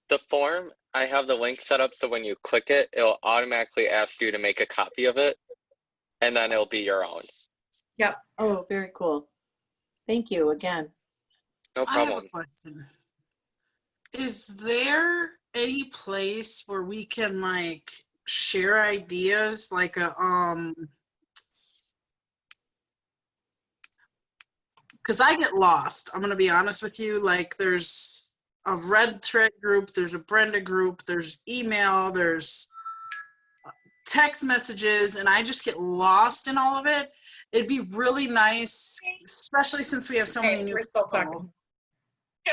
the form, I have the link set up so when you click it, it'll automatically ask you to make a copy of it, and then it'll be your own. Oh, very cool. Thank you again. No I have problem. a question. Is there any place where we can like share ideas, like a because I get lost. I'm going to be honest with you. Like, there's a Red Thread group, there's a Brenda group, there's email, there's text messages, and I just get lost in all of it. It'd be really nice, especially since we have so many Okay, new we're still people.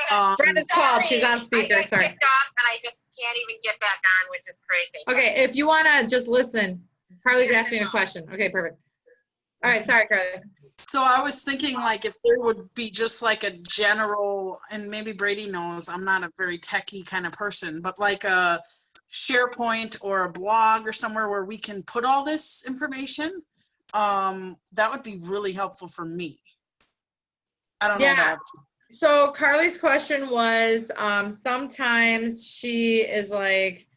talking. Brenda's called. She's on speaker. I got Sorry. kicked off and I just can't even get back on, which is crazy. Okay, if you want to just listen, Carly's asking a question. Okay, perfect. All right, sorry, Carly. So I was thinking, like, if there would be just like a general, and maybe Brady knows I'm not a very techie kind of person, but like a SharePoint or a blog or somewhere where we can put all this information, that would be really helpful for me. I don't know Yeah. about. So Carly's question was, sometimes she is like,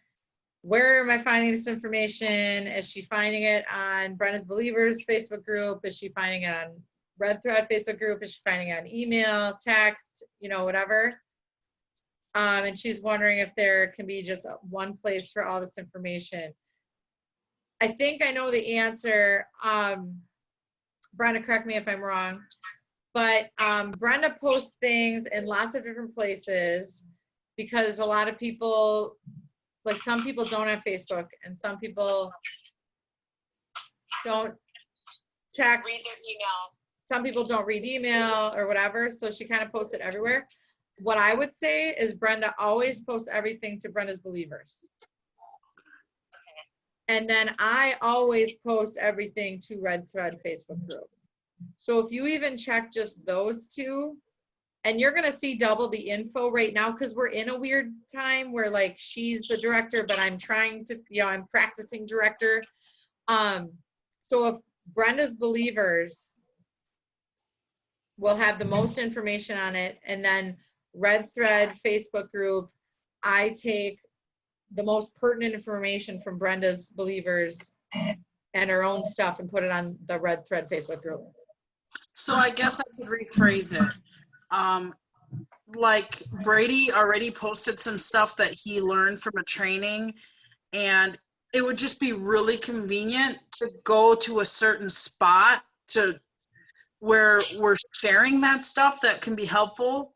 where am I finding this information? Is she finding it on Brenda's Believers Facebook group? Is she finding it on Red Thread Facebook group? Is she finding it on email, text, whatever? And she's wondering if there can be just one place for all this information. I think I know the answer. Brenda, correct me if I'm wrong. But Brenda posts things in lots of different places because a lot of people, like some people don't have Facebook and some people don't text. Read their email. Some people don't read email or whatever. So she kind of posts it everywhere. What I would say is Brenda always posts everything to Brenda's Believers. And then I always post everything to Red Thread Facebook group. So if you even check just those two, and you're going to see double the info right now because we're in a weird time where like she's the director, but I'm trying to, I'm practicing director. So if Brenda's Believers will have the most information on it, and then Red Thread Facebook group, I take the most pertinent information from Brenda's Believers and her own stuff and put it on the Red Thread Facebook group. So I guess I could rephrase it. Like Brady already posted some stuff that he learned from a training, and it would just be really convenient to go to a certain spot to where we're sharing that stuff that can be helpful.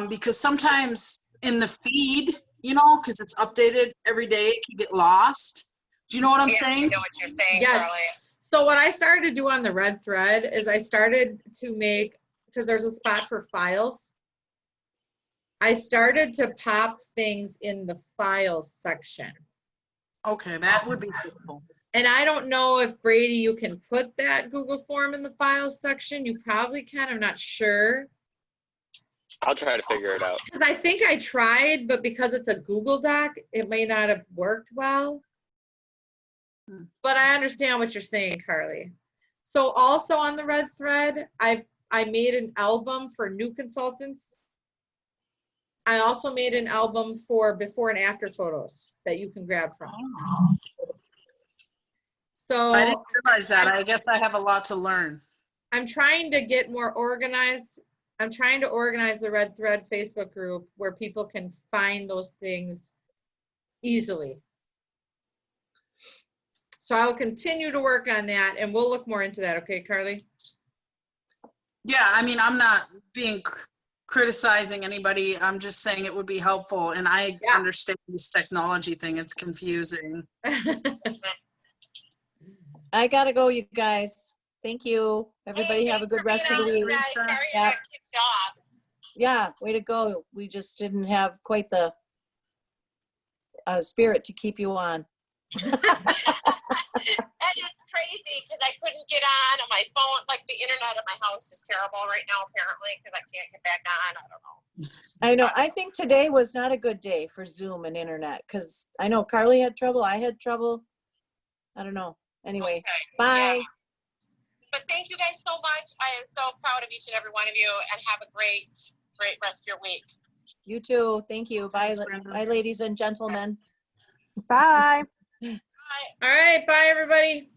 Because sometimes in the feed, because it's updated every day, it can get lost. Do you know what I'm saying? I know what you're saying, Yes. Carly. So what I started to do on the Red Thread is I started to make, because there's a spot for files, I started to pop things in the files section. Okay, that would be helpful. And I don't know if Brady, you can put that Google form in the files section. You probably can, I'm not sure. I'll try to figure it out. Because I think I tried, but because it's a Google Doc, it may not have worked well. But I understand what you're saying, Carly. So also on the Red Thread, I made an album for new consultants. I also made an album for before and after photos that you can grab from. So I didn't realize that. I guess I have a lot to learn. I'm trying to get more organized. I'm trying to organize the Red Thread Facebook group where people can find those things easily. So I'll continue to work on that and we'll look more into that. Okay, Carly? Yeah, I mean, I'm not being criticizing anybody. I'm just saying it would be helpful. And I understand this technology thing. It's confusing. I gotta go, you guys. Thank you. Everybody have a good rest of the week. Sorry, Yeah. got kicked off. Yeah, way to go. We just didn't have quite the spirit to keep you on. And it's crazy because I couldn't get on my phone. Like the internet at my house is terrible right now, apparently, because I can't get back on. I don't know. I know. I think today was not a good day for Zoom and internet because I know Carly had trouble. I had trouble. I don't know. Anyway, Okay, bye. yeah. But thank you guys so much. I am so proud of each and every one of you, and have a great rest of your week. You too. Thank you. Bye, Thanks, Brenda. bye, ladies and gentlemen. Bye. Bye. All right, bye everybody.